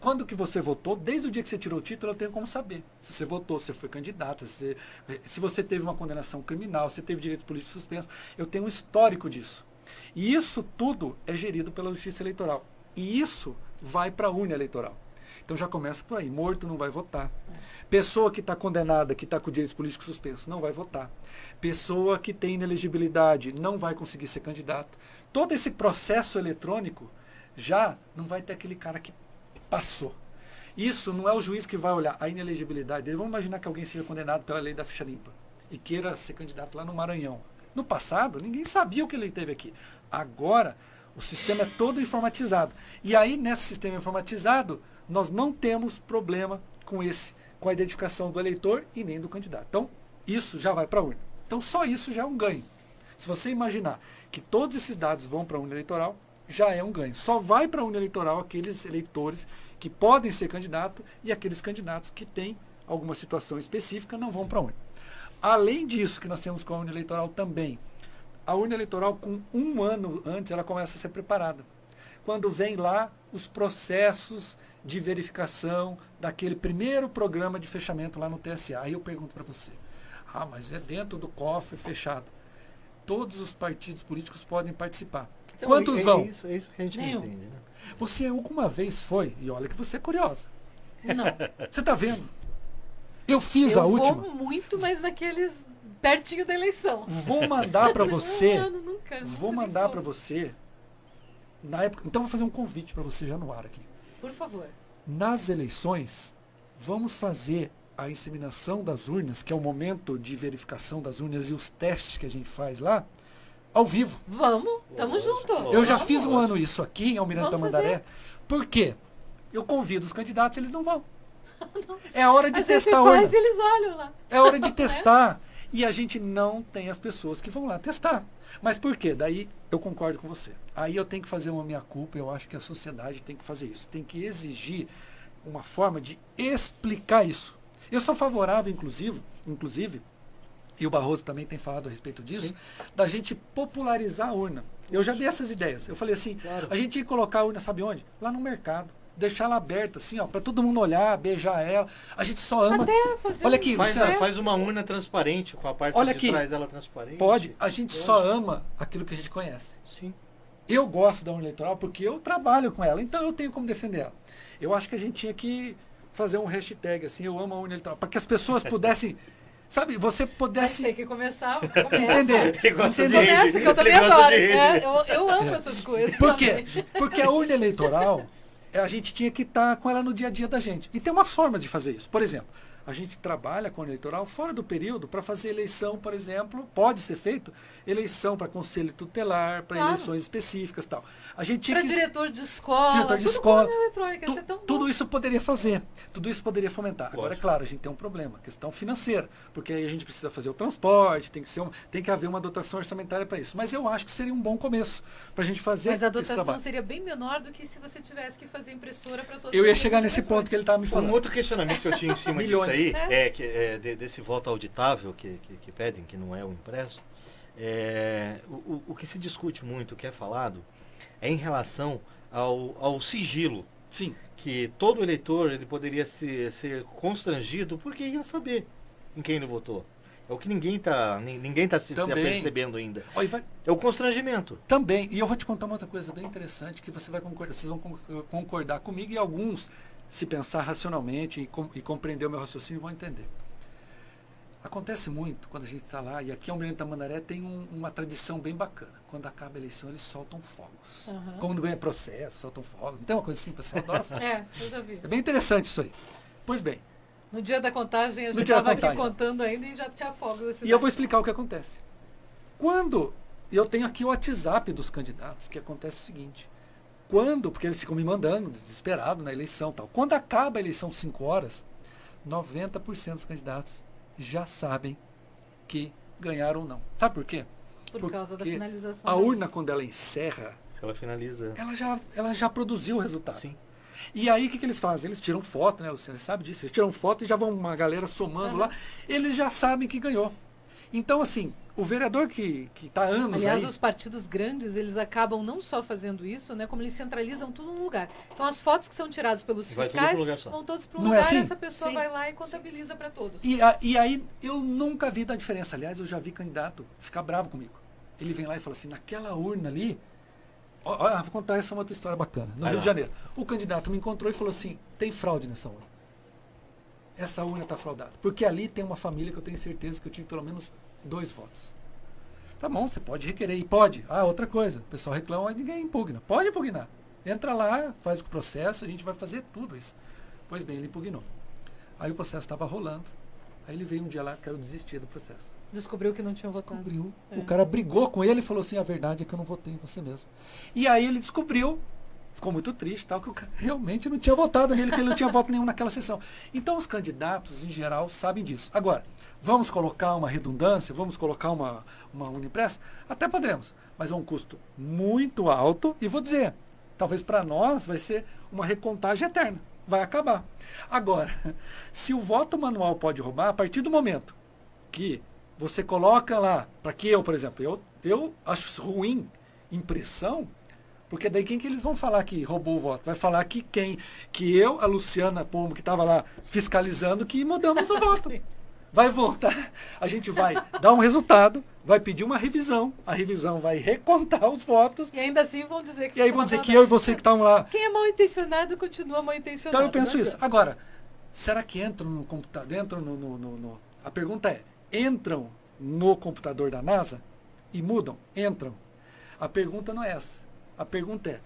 quando que você votou, desde o dia que você tirou o título, eu tenho como saber. Se você votou, se você foi candidata, se você teve uma condenação criminal, se teve direitos políticos suspensos, eu tenho um histórico disso. E isso tudo é gerido pela justiça eleitoral. E isso vai para a urna eleitoral. Então já começa por aí. Morto não vai votar. Pessoa que está condenada, que está com direitos políticos suspensos, não vai votar. Pessoa que tem inelegibilidade não vai conseguir ser candidato. Todo esse processo eletrônico já não vai ter aquele cara que passou. Isso não é o juiz que vai olhar a inelegibilidade dele. Vamos imaginar que alguém seja condenado pela lei da ficha limpa e queira ser candidato lá no Maranhão. No passado, ninguém sabia o que ele teve aqui. Agora, o sistema é todo informatizado. E aí, nesse sistema informatizado, nós não temos problema com a identificação do eleitor e nem do candidato. Então, isso já vai para a urna. Então, só isso já é um ganho. Se você imaginar que todos esses dados vão para a urna eleitoral, já é um ganho. Só vai para a urna eleitoral aqueles eleitores que podem ser candidatos e aqueles candidatos que têm alguma situação específica não vão para a urna. Além disso, que nós temos com a urna eleitoral também, a urna eleitoral, com 1 ano antes, ela começa a ser preparada. Quando vem lá os processos de verificação daquele primeiro programa de fechamento lá no TSA. Aí eu pergunto para você, mas é dentro do cofre fechado. Todos os partidos políticos podem participar. Então, quantos vão? É isso que a gente não entende. Né? Você alguma vez foi, e olha que você é curiosa. Não. Você está vendo? Eu fiz a última. Eu vou muito, mas naqueles pertinho da eleição. Vou mandar para você. Vou mandar para você. Na época, então vou fazer um convite para você já no ar aqui. Por favor. Nas eleições, vamos fazer a inseminação das urnas, que é o momento de verificação das urnas e os testes que a gente faz lá, ao vivo. Vamos, tamo junto. Eu já fiz um ano isso aqui em Almirante Tamandaré. Por quê? Eu convido os candidatos, eles não vão. É a hora de testar a urna. Eles olham lá. É hora de testar. E a gente não tem as pessoas que vão lá testar. Mas por quê? Daí eu concordo com você. Aí eu tenho que fazer uma minha-culpa, eu acho que a sociedade tem que fazer isso. Tem que exigir uma forma de explicar isso. Eu sou favorável, inclusive, e o Barroso também tem falado a respeito disso, sim, da gente popularizar a urna. Eu já dei essas ideias. Eu falei assim, claro, a gente tinha que colocar a urna, sabe onde? Lá no mercado. Deixar ela aberta, assim, ó, para todo mundo olhar, beijar ela. A gente só ama. Olha aqui, faz uma urna transparente, com a parte de trás dela transparente. Pode. A gente só ama aquilo que a gente conhece. Sim. Eu gosto da urna eleitoral porque eu trabalho com ela, então eu tenho como defender ela. Eu acho que a gente tinha que fazer um hashtag, assim, eu amo a urna eleitoral, para que as pessoas pudessem Sabe, você pudesse... Tem que começar. Entender. Começa, que eu também adoro. Eu amo essas coisas. Por quê? Porque a urna eleitoral, a gente tinha que estar com ela no dia a dia da gente. E tem uma forma de fazer isso. Por exemplo, a gente trabalha com a eleitoral fora do período para fazer eleição, por exemplo, pode ser feito eleição para conselho tutelar, para eleições específicas e tal. A gente tinha para diretor de escola, tudo isso poderia fazer, tudo isso poderia fomentar. Agora, é claro, a gente tem um problema, questão financeira, porque aí a gente precisa fazer o transporte, tem que haver uma dotação orçamentária para isso. Mas eu acho que seria um bom começo para a gente fazer esse trabalho. Mas a dotação seria bem menor do que se você tivesse que fazer impressora para todos. Eu ia chegar nesse ponto que ele estava me falando. Um outro questionamento que eu tinha em cima disso aí, desse voto auditável que pedem, que não é o impresso, o que se discute muito, o que é falado, é em relação ao sigilo. Sim. Que todo eleitor ele poderia ser constrangido porque ia saber em quem ele votou. É o que ninguém está se apercebendo ainda. É o constrangimento. Também. E eu vou te contar uma outra coisa bem interessante que vocês vão concordar comigo e alguns, se pensar racionalmente e compreender o meu raciocínio, vão entender. Acontece muito quando a gente está lá, e aqui em Almirante Tamandaré tem uma tradição bem bacana. Quando acaba a eleição, eles soltam fogos. Uhum. Quando vem processo, soltam fogos. Não tem uma coisa assim, o pessoal adora fogos. Eu já vi. É bem interessante isso aí. Pois bem. No dia da contagem, a gente estava aqui contando ainda e já tinha fogos. E eu vou explicar o que acontece. Quando eu tenho aqui o WhatsApp dos candidatos, que acontece o seguinte. Porque eles ficam me mandando, desesperados na eleição e tal. Quando acaba a eleição 5 horas, 90% dos candidatos já sabem que ganharam ou não. Sabe por quê? Por causa da finalização. A urna, quando ela encerra, ela finaliza. Ela já produziu o resultado. Sim. E aí o que eles fazem? Eles tiram foto, né? Você sabe disso. Eles tiram foto e já vão uma galera somando lá. Eles já sabem que ganhou. Então, assim, o vereador que está há anos Aliás, os partidos grandes, eles acabam não só fazendo isso, né, como eles centralizam tudo num lugar. Então, as fotos que são tiradas pelos fiscais vão todos para um lugar assim? E essa pessoa vai lá e contabiliza para todos. E aí, eu nunca vi da diferença. Aliás, eu já vi candidato ficar bravo comigo. Ele vem lá e fala assim, naquela urna ali... Olha, vou contar essa outra história bacana. No Rio de Janeiro. O candidato me encontrou e falou assim, tem fraude nessa urna. Essa urna está fraudada. Porque ali tem uma família que eu tenho certeza que eu tive pelo menos 2 votos. Tá bom, você pode requerer. E pode. Outra coisa. O pessoal reclama, mas ninguém impugna. Pode impugnar. Entra lá, faz o processo, a gente vai fazer tudo isso. Pois bem, ele impugnou. Aí o processo estava rolando. Aí ele veio um dia lá, quero desistir do processo. Descobriu que não tinha votado. Descobriu. O cara brigou com ele e falou assim, a verdade é que eu não votei em você mesmo. E aí ele descobriu, ficou muito triste, tal, que o cara realmente não tinha votado nele, que ele não tinha voto nenhum naquela sessão. Então os candidatos, em geral, sabem disso. Agora, vamos colocar uma redundância, vamos colocar uma Unipress? Até podemos, mas é um custo muito alto e vou dizer, talvez para nós vai ser uma recontagem eterna. Vai acabar. Agora, se o voto manual pode roubar, a partir do momento que você coloca lá, para que eu, por exemplo, eu acho ruim impressão, porque daí quem que eles vão falar que roubou o voto? Vai falar que eu, a Luciana Pombo, que estava lá fiscalizando, que mudamos o voto. Vai voltar, a gente vai dar um resultado, vai pedir uma revisão, a revisão vai recontar os votos. E ainda assim vão dizer que... E aí vão dizer que eu e você que estavam lá... Quem é mal intencionado continua mal intencionado. Então eu penso isso. Agora, será que entram no computador, a pergunta é, entram no computador da NASA e mudam? Entram. A pergunta não é essa. A pergunta é,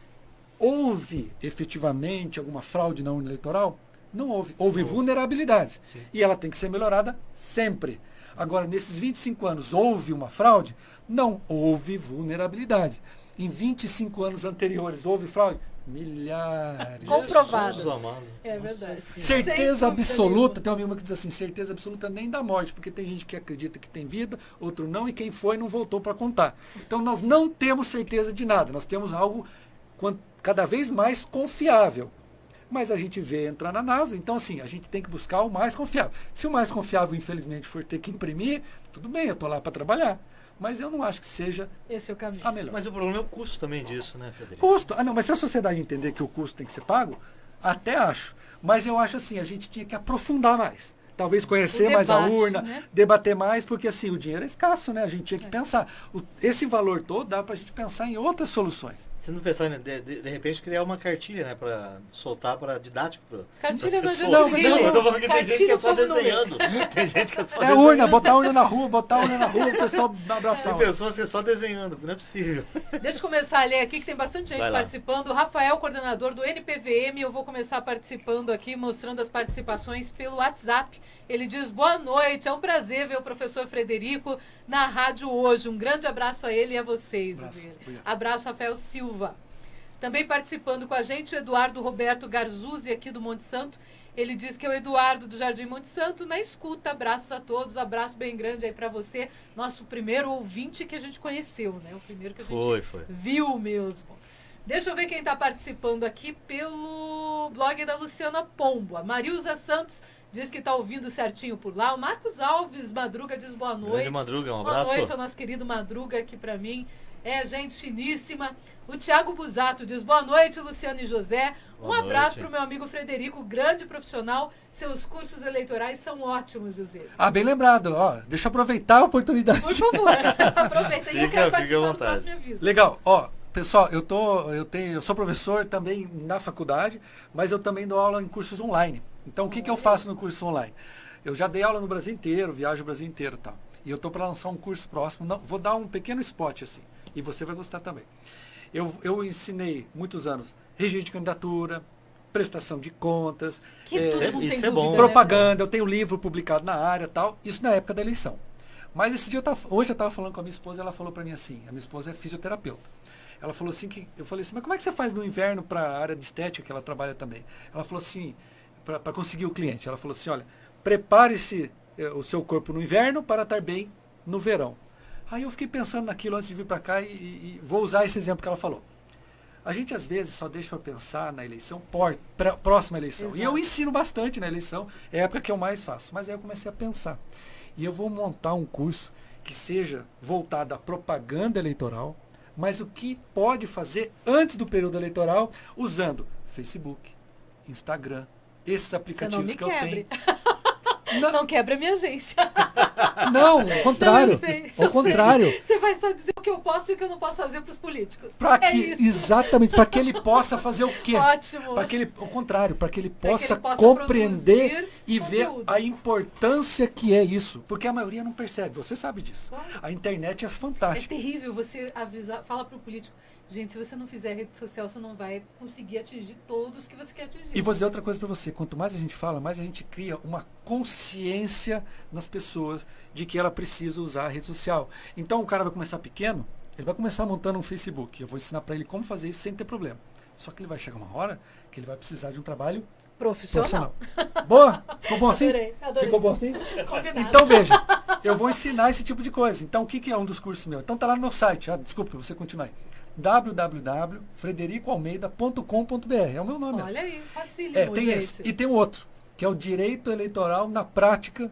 houve efetivamente alguma fraude na urna eleitoral? Não houve. Houve vulnerabilidades. Sim. E ela tem que ser melhorada sempre. Agora, nesses 25 anos, houve uma fraude? Não, houve vulnerabilidade. Em 25 anos anteriores, houve fraude? Milhares. Comprovadas. É verdade. Certeza absoluta, tem uma amiga que diz assim, certeza absoluta nem da morte, porque tem gente que acredita que tem vida, outro não, e quem foi não voltou para contar. Então, nós não temos certeza de nada. Nós temos algo cada vez mais confiável. Mas a gente vê entrar na NASA, então assim, a gente tem que buscar o mais confiável. Se o mais confiável, infelizmente, for ter que imprimir, tudo bem, eu estou lá para trabalhar. Mas eu não acho que seja esse é o caminho. A melhor. Mas o problema é o custo também disso, né, Frederico? Custo. Não, mas se a sociedade entender que o custo tem que ser pago, até acho. Mas eu acho assim, a gente tinha que aprofundar mais. Talvez conhecer mais a urna, né? Debater mais, porque assim, o dinheiro é escasso, né? A gente tinha que pensar. Esse valor todo dá para a gente pensar em outras soluções. Você não pensar, né, de repente, criar uma cartilha, né, para soltar para didático. Cartilha da gente. Não, eu tô falando que tem gente que é só desenhando. Tem gente que é só desenhando. Urna, botar urna na rua, o pessoal abraçar. Tem pessoas ser só desenhando, não é possível. Deixa eu começar a ler aqui, que tem bastante gente participando. O Rafael, coordenador do NPVM, eu vou começar participando aqui, mostrando as participações pelo WhatsApp. Ele diz, boa noite, é um prazer ver o professor Frederico na rádio hoje. Um grande abraço a ele e a vocês. Abraço, Rafael Silva. Também participando com a gente, o Eduardo Roberto Garzuzzi, aqui do Monte Santo. Ele diz que é o Eduardo do Jardim Monte Santo, na escuta. Abraços a todos, abraço bem grande aí para você. Nosso primeiro ouvinte que a gente conheceu, né? O primeiro que a gente viu mesmo. Deixa eu ver quem está participando aqui pelo blog da Luciana Pombo. A Marilza Santos diz que está ouvindo certinho por lá. O Marcos Alves Madruga diz boa noite. Grande Madruga, um abraço. Boa noite ao nosso querido Madruga, aqui para mim. É gente finíssima. O Tiago Busato diz boa noite, Luciano e José. Um abraço para o meu amigo Frederico, grande profissional. Seus cursos eleitorais são ótimos, José. Bem lembrado. Deixa eu aproveitar a oportunidade. Por favor, aproveita. E eu quero participar do próximo aviso. Legal. Pessoal, eu sou professor também na faculdade, mas eu também dou aula em cursos online. Então, o que eu faço no curso online? Eu já dei aula no Brasil inteiro, viajo o Brasil inteiro e tal. E eu estou para lançar um curso próximo. Não, vou dar um pequeno spot assim. E você vai gostar também. Eu ensinei muitos anos regime de candidatura, prestação de contas, isso é bom, propaganda. Eu tenho livro publicado na área e tal. Isso na época da eleição. Mas esse dia hoje eu estava falando com a minha esposa, ela falou para mim assim, a minha esposa é fisioterapeuta. Ela falou assim, eu falei assim, mas como é que você faz no inverno para a área de estética, que ela trabalha também? Ela falou assim, para conseguir o cliente, ela falou assim, olha, prepare-se o seu corpo no inverno para estar bem no verão. Aí eu fiquei pensando naquilo antes de vir para cá e vou usar esse exemplo que ela falou. A gente às vezes só deixa para pensar na eleição, próxima eleição. Exato. E eu ensino bastante na eleição, é a época que eu mais faço. Mas aí eu comecei a pensar. E eu vou montar um curso que seja voltado à propaganda eleitoral, mas o que pode fazer antes do período eleitoral, usando Facebook, Instagram, esses aplicativos que eu tenho. Não quebra a minha agência. Não, ao contrário. Ao contrário. Você vai só dizer o que eu posso e o que eu não posso fazer para os políticos. Exatamente, para que ele possa fazer o quê? Ótimo. Ao contrário, para que ele possa compreender e ver a importância que é isso. Porque a maioria não percebe, você sabe disso. Claro. A internet é fantástica. É terrível você falar para o político. Gente, se você não fizer rede social, você não vai conseguir atingir todos que você quer atingir. E vou dizer outra coisa para você. Quanto mais a gente fala, mais a gente cria uma consciência nas pessoas de que ela precisa usar a rede social. Então o cara vai começar pequeno, ele vai começar montando um Facebook. Eu vou ensinar para ele como fazer isso sem ter problema. Só que ele vai chegar uma hora que ele vai precisar de um trabalho profissional. Boa? Ficou bom assim? Adorei. Ficou bom assim? Combinado. Então veja, eu vou ensinar esse tipo de coisa. Então o que é um dos cursos meus? Então tá lá no meu site. Desculpa, você continua aí. www.fredericoalmeida.com.br. É o meu nome. Olha aí, facílimo, tem gente. esse. E tem um outro, que é o direitoeletoralnaprática.com.br.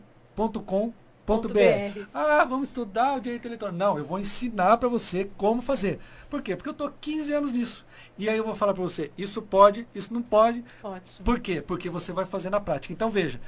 Vamos estudar o direito eleitoral. Não, eu vou ensinar para você como fazer. Por quê? Porque eu estou 15 anos nisso. E aí eu vou falar para você, isso pode, isso não pode. Ótimo. Por quê? Porque você vai fazer na prática. Então veja,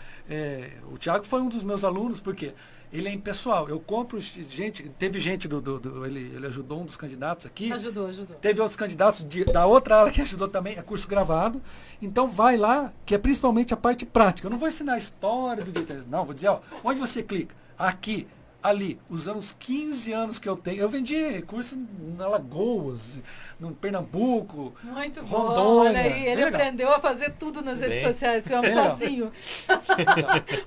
o Thiago foi um dos meus alunos, porque ele é impessoal. Eu compro gente, teve gente ele ajudou um dos candidatos aqui. Ajudou. Teve outros candidatos da outra ala que ajudou também, é curso gravado. Então vai lá, que é principalmente a parte prática. Eu não vou ensinar a história do direito. Não, vou dizer, onde você clica? Aqui, ali, usando os 15 anos que eu tenho. Eu vendi curso na Alagoas, no Pernambuco, muito Rondônia. Bom, olha aí, ele aprendeu a fazer tudo nas redes sociais, esse homem sozinho.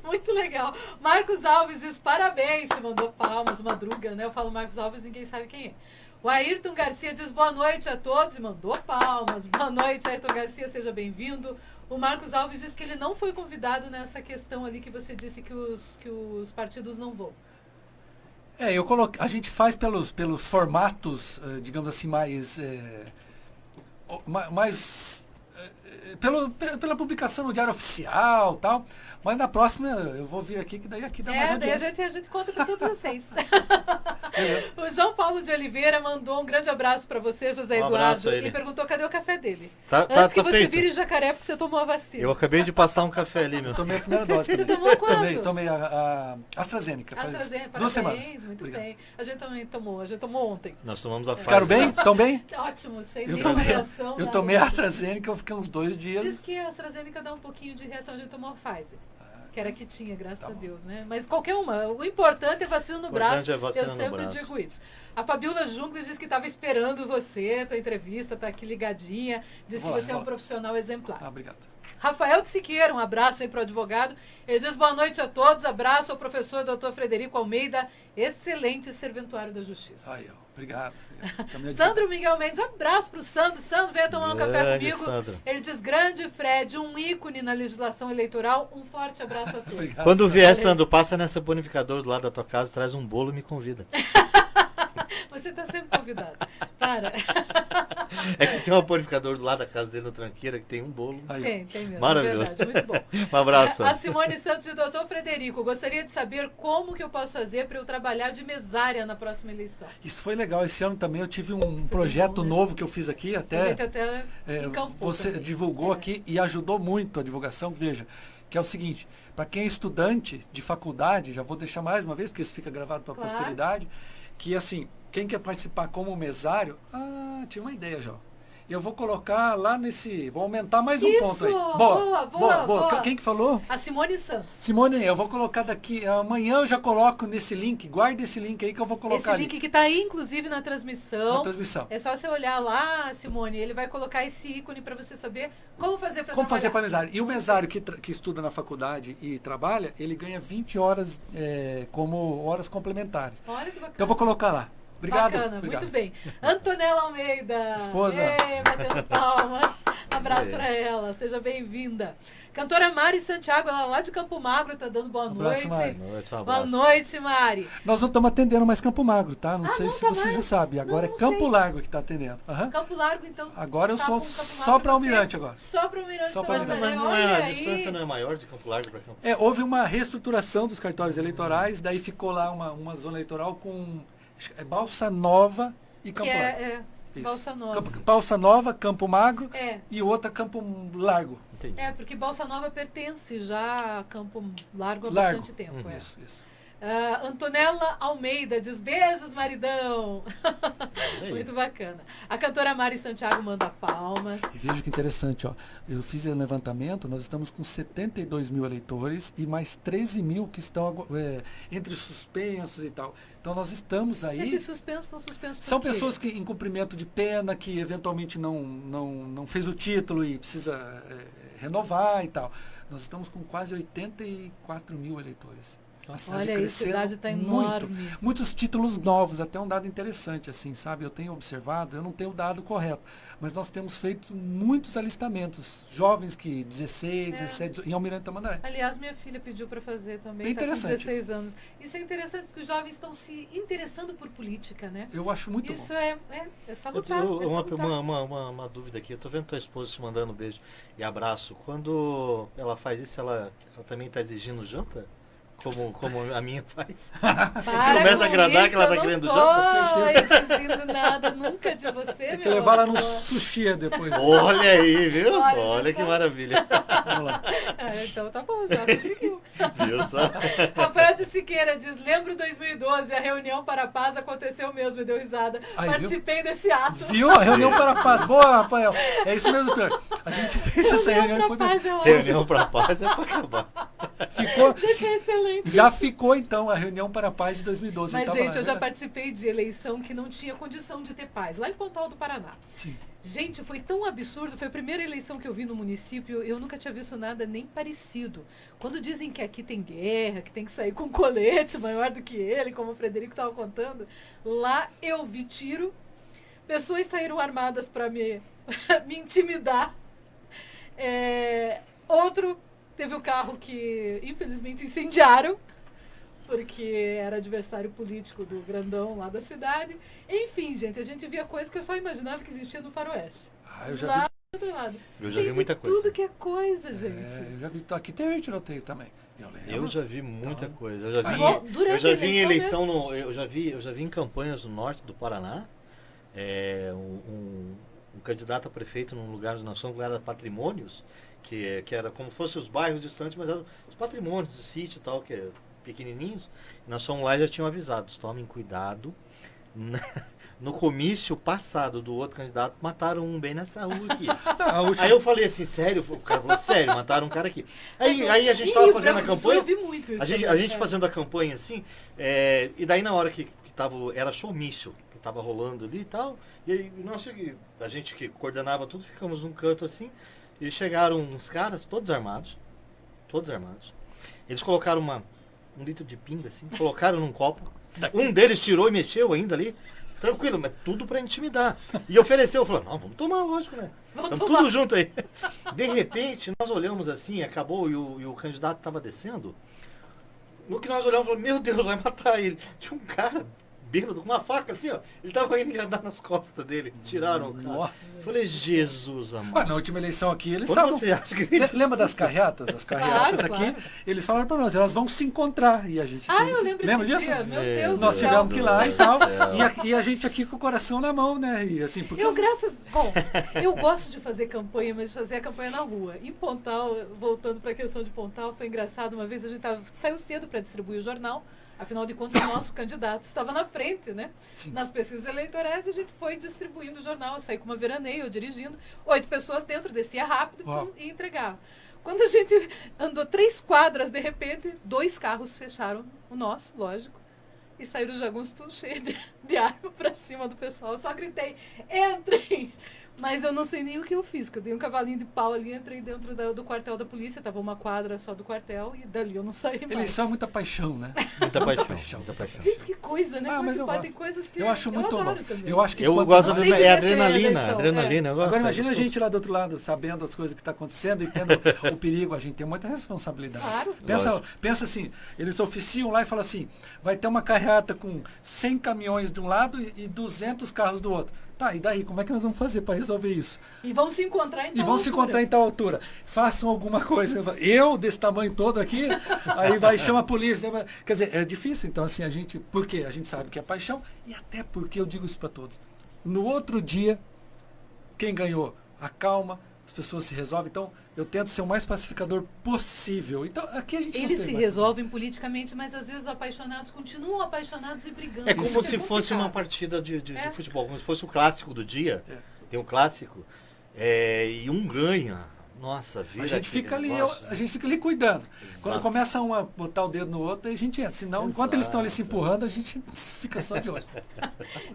Muito legal. Marcos Alves diz parabéns, te mandou palmas, Madruga, né? Eu falo Marcos Alves, ninguém sabe quem é. O Ayrton Garcia diz boa noite a todos e mandou palmas. Boa noite, Ayrton Garcia, seja bem-vindo. O Marcos Alves diz que ele não foi convidado nessa questão ali que você disse que os partidos não vão. A gente faz pelos formatos, digamos assim, pela publicação no Diário Oficial e tal, mas na próxima eu vou vir aqui, que daí aqui dá mais audiência. A gente conta com todos vocês. Beleza. O João Paulo de Oliveira mandou um grande abraço para você, José Eduardo, e perguntou cadê o café dele. Antes que você vire jacaré porque você tomou a vacina. Eu acabei de passar um café ali, meu. Eu tomei a primeira dose. Você tomou quanto? Tomei a AstraZeneca. Faz 2 semanas. Muito bem. A gente também tomou. A gente tomou ontem. Nós tomamos a Ficaram bem? Estão bem? Ótimo. Sem nenhuma reação. Eu tomei a AstraZeneca, eu fiquei uns 2 dias. Diz que a AstraZeneca dá um pouquinho de reação. A gente tomou a Pfizer. Que era que tinha, graças a Deus, né? Mas qualquer uma. O importante é vacina no braço. Eu sempre digo isso. A Fabiola Jungles diz que estava esperando você, tua entrevista, tá aqui ligadinha. Diz que você é um profissional exemplar. Obrigado. Rafael de Siqueira, um abraço aí para o advogado. Ele diz boa noite a todos, abraço ao professor Dr. Frederico Almeida, excelente serventuário da Justiça. Aí, ó, obrigado. Sandro Miguel Mendes, abraço para o Sandro. Sandro, venha tomar um café comigo. Sandro. Ele diz, grande Fred, um ícone na legislação eleitoral. Um forte abraço a todos. Obrigado, quando vier, Sandro, passa nessa bonificadora do lado da tua casa, traz um bolo e me convida. Você está sempre convidado. Para. É que tem um purificador do lado da casa dele, no Tranqueira, que tem um bolo. Tem mesmo. Maravilhoso. É verdade, muito bom. Um abraço. A Simone Santos e o doutor Frederico, gostaria de saber como que eu posso fazer para eu trabalhar de mesária na próxima eleição. Isso foi legal. Esse ano também eu tive um projeto novo que eu fiz aqui, até você divulgou aqui e ajudou muito a divulgação. Veja, que é o seguinte, para quem é estudante de faculdade, já vou deixar mais uma vez, porque isso fica gravado para a posteridade, que assim, quem quer participar como mesário, tinha uma ideia já. Eu vou colocar lá vou aumentar mais um ponto aí. Boa. Quem que falou? A Simone Santos. Simone, eu vou colocar amanhã eu já coloco nesse link, guarda esse link aí que eu vou colocar ali. Esse link que está aí, inclusive, na transmissão. Na transmissão. É só você olhar lá, Simone, ele vai colocar esse ícone para você saber como fazer para trabalhar. Como fazer para mesário. E o mesário que estuda na faculdade e trabalha, ele ganha 20 horas como horas complementares. Olha que bacana. Então eu vou colocar lá. Obrigado. Bacana, obrigado. Muito bem. Antonella Almeida. Esposa. Batendo palmas. Abraço para ela. Seja bem-vinda. Cantora Mari Santiago, ela lá de Campo Magro, tá dando boa noite. Mari. Boa noite, Mari. Nós não estamos atendendo mais Campo Magro, tá? Não sei se você já sabe. Agora é Campo Largo que está atendendo. Campo Largo, então. Agora eu sou só para Almirante agora. Só para Almirante. Mas não é, a distância não é maior de Campo Largo para Campo Largo? Houve uma reestruturação dos cartórios eleitorais, daí ficou lá uma zona eleitoral com Balsa Nova e Campo Largo. Balsa Nova. Balsa Nova, Campo Magro e outra Campo Largo. Entendi. Porque Balsa Nova pertence já a Campo Largo há bastante tempo. Isso. Antonella Almeida diz beijos, maridão. Muito bacana. A cantora Mari Santiago manda palmas. E veja que interessante, ó. Eu fiz o levantamento, nós estamos com 72 mil eleitores e mais 13 mil que estão entre suspensos e tal. Então nós estamos aí. Esses suspensos estão suspensos São pessoas que em cumprimento de pena, que eventualmente não fez o título e precisa renovar e tal. Nós estamos com quase 84 mil eleitores. A cidade crescendo, a cidade está enorme. Muitos títulos novos, até um dado interessante, assim, sabe? Eu tenho observado, eu não tenho o dado correto, mas nós temos feito muitos alistamentos. Jovens que 16, 17, em Almirante Tamandaré. Aliás, minha filha pediu para fazer também, bem interessante, com 16 anos. Isso é interessante porque os jovens estão se interessando por política, né? Eu acho muito isso bom. É salutar. Uma dúvida aqui. Eu tô vendo tua esposa te mandando um beijo e abraço. Quando ela faz isso, ela também está exigindo janta? Como a minha faz. Você começa a agradar que ela está querendo janta? Não estou exigindo nada nunca de você, Tem que levar ela no sushi depois. Olha aí, viu? Olha que maravilha. Vamos lá. Então tá bom, já conseguiu. Viu só? Rafael de Siqueira diz, lembro 2012, a reunião para a paz aconteceu mesmo, e deu risada. Participei desse ato. Viu? A reunião para a paz. Boa, Rafael. É isso mesmo, doutor. A gente fez essa reunião e foi mesmo. Reunião para a paz é para acabar. Ficou. Gente, é excelente. Já ficou, então, a reunião para a paz de 2012. Mas, gente, eu já participei de eleição que não tinha condição de ter paz, lá em Pontal do Paraná. Sim. Gente, foi tão absurdo, foi a primeira eleição que eu vi no município, eu nunca tinha visto nada nem parecido. Quando dizem que aqui tem guerra, que tem que sair com um colete maior do que ele, como o Frederico estava contando, lá eu vi tiro, pessoas saíram armadas para me intimidar. Outro teve o carro que, infelizmente, incendiaram, porque era adversário político do grandão lá da cidade. Enfim, gente, a gente via coisas que eu só imaginava que existia no faroeste. Eu já vi outro lado. Eu já vi muita coisa. Tudo que é coisa, gente. Eu já vi. Aqui tem tiroteio também. Eu já vi muita coisa. Eu já vi em eleição eu já vi em campanhas no norte do Paraná. Um candidato a prefeito num lugar onde nós somos, era patrimônios, que era como se fossem os bairros distantes, mas eram os patrimônios de sítio e tal, que é pequenininhos. Nós fomos lá e já tinham avisados, tomem cuidado. No comício passado do outro candidato, mataram um bem nessa rua aqui. Aí eu falei assim, sério? O cara falou, sério, mataram um cara aqui. Aí a gente estava fazendo a campanha. Eu vi muito isso. A gente fazendo a campanha assim, e daí na hora que era showmício, que estava rolando ali e tal, e aí a gente que coordenava tudo, ficamos num canto assim, e chegaram uns caras, todos armados. Eles colocaram um litro de pinga assim, colocaram num copo. Um deles tirou e mexeu ainda ali. Tranquilo, mas tudo pra intimidar. E ofereceu, falou, não, vamos tomar, lógico, né? Estamos tudo junto aí. De repente, nós olhamos assim, acabou e o candidato estava descendo. No que nós olhamos, falamos, meu Deus, vai matar ele. Tinha um cara bêbado com uma faca assim, ó. Ele estava indo andar nas costas dele. Tiraram o cara. Nossa. Falei, Jesus, amor. Mas na última eleição aqui, eles estavam... Lembra das carreatas? As carreatas aqui, eles falaram para nós, elas vão se encontrar. E a gente eu lembro disso? Dia? Meu Deus nós tivemos que ir lá e tal. E a gente aqui com o coração na mão, né? E assim, porque... eu gosto de fazer campanha, mas de fazer a campanha na rua. Em Pontal, voltando para a questão de Pontal, foi engraçado. Uma vez a gente saiu cedo para distribuir o jornal. Afinal de contas, o nosso candidato estava na frente, né? Sim. Nas pesquisas eleitorais, a gente foi distribuindo o jornal. Eu saí com uma veraneio, eu dirigindo. 8 pessoas dentro, descia rápido e entregava. Quando a gente andou 3 quadras, de repente, 2 carros fecharam o nosso, lógico. E saíram os jagunços tudo cheio de arma para cima do pessoal. Eu só gritei, entrem! Mas eu não sei nem o que eu fiz, que eu dei um cavalinho de pau ali, entrei dentro do quartel da polícia, tava uma quadra só do quartel e dali eu não saí mais. Eleição é muita paixão, né? Muita paixão. Gente, que coisa, né? Mas eu gosto. Tem coisas que eu acho muito bom. Também. Eu acho que eu gosto adrenalina. Eu gosto. Agora imagina a gente lá do outro lado, sabendo as coisas que estão acontecendo e tendo o perigo, a gente tem muita responsabilidade. Claro. Pensa assim, eles oficiam lá e falam assim, vai ter uma carreata com 100 caminhões de um lado e 200 carros do outro. Tá, e daí, como é que nós vamos fazer para resolver isso? E vão se encontrar em tal altura. Façam alguma coisa. Eu, desse tamanho todo aqui, aí chama a polícia. Quer dizer, é difícil. Então, assim, por quê? A gente sabe que é paixão. E até porque eu digo isso para todos. No outro dia, quem ganhou? A calma, as pessoas se resolvem. Então, eu tento ser o mais pacificador possível. Então, aqui a gente Eles se resolvem politicamente, mas às vezes os apaixonados continuam apaixonados e brigando. É como se fosse uma partida de futebol, como se fosse o clássico do dia. Tem um clássico, e um ganha. Nossa, vida. A gente fica ali cuidando. Exato. Quando começa um a botar o dedo no outro, aí a gente entra. Senão, enquanto eles estão ali se empurrando, a gente fica só de olho.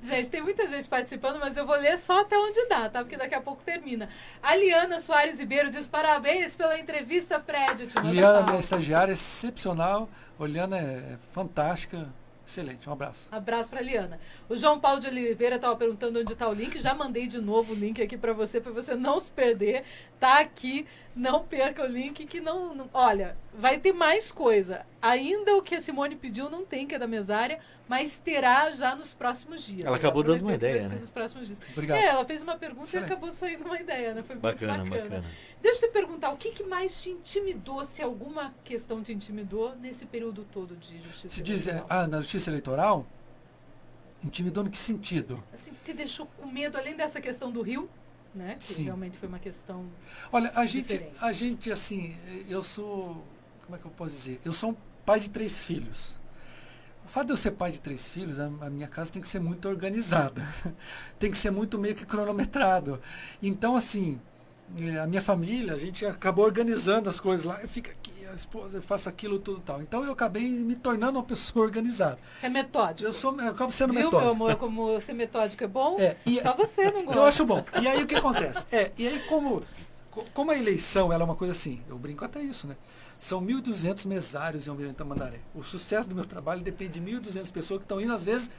Gente, tem muita gente participando, mas eu vou ler só até onde dá, tá? Porque daqui a pouco termina. A Liana Soares Ribeiro diz parabéns pela entrevista, Fred. Liana, minha estagiária, excepcional. Liana é fantástica. Excelente, um abraço. Abraço para Liana. O João Paulo de Oliveira estava perguntando onde está o link. Já mandei de novo o link aqui para você não se perder. Tá aqui, não perca o link que não... Olha, vai ter mais coisa. Ainda o que a Simone pediu não tem, que é da mesária, mas terá já nos próximos dias. Ela acabou dando uma ideia, né? Nos próximos dias. Obrigado. Ela fez uma pergunta Excelente. E acabou saindo uma ideia, né? Foi bacana, muito bacana. Deixa eu te perguntar, o que mais te intimidou, se alguma questão te intimidou nesse período todo de justiça Se eleitoral? diz, na justiça eleitoral, intimidou no que sentido? Assim, te deixou com medo, além dessa questão do Rio, né? Que Sim. realmente foi uma questão Olha, a gente, assim, eu sou, como é que eu posso dizer? Eu sou um pai de 3 filhos. O fato de eu ser pai de 3 filhos, a minha casa tem que ser muito organizada. Tem que ser muito meio que cronometrado. Então, assim, a minha família, a gente acabou organizando as coisas lá. Eu fico aqui, a esposa, eu faço aquilo, tudo tal. Então, eu acabei me tornando uma pessoa organizada. É metódico. Eu acabo sendo metódico. Meu amor, como ser metódico é bom, só você não gosta. Eu acho bom. E aí, o que acontece? E aí, como a eleição ela é uma coisa assim, eu brinco até isso, né? São 1.200 mesários em Almirante Tamandaré. O sucesso do meu trabalho depende de 1.200 pessoas que estão indo, às vezes,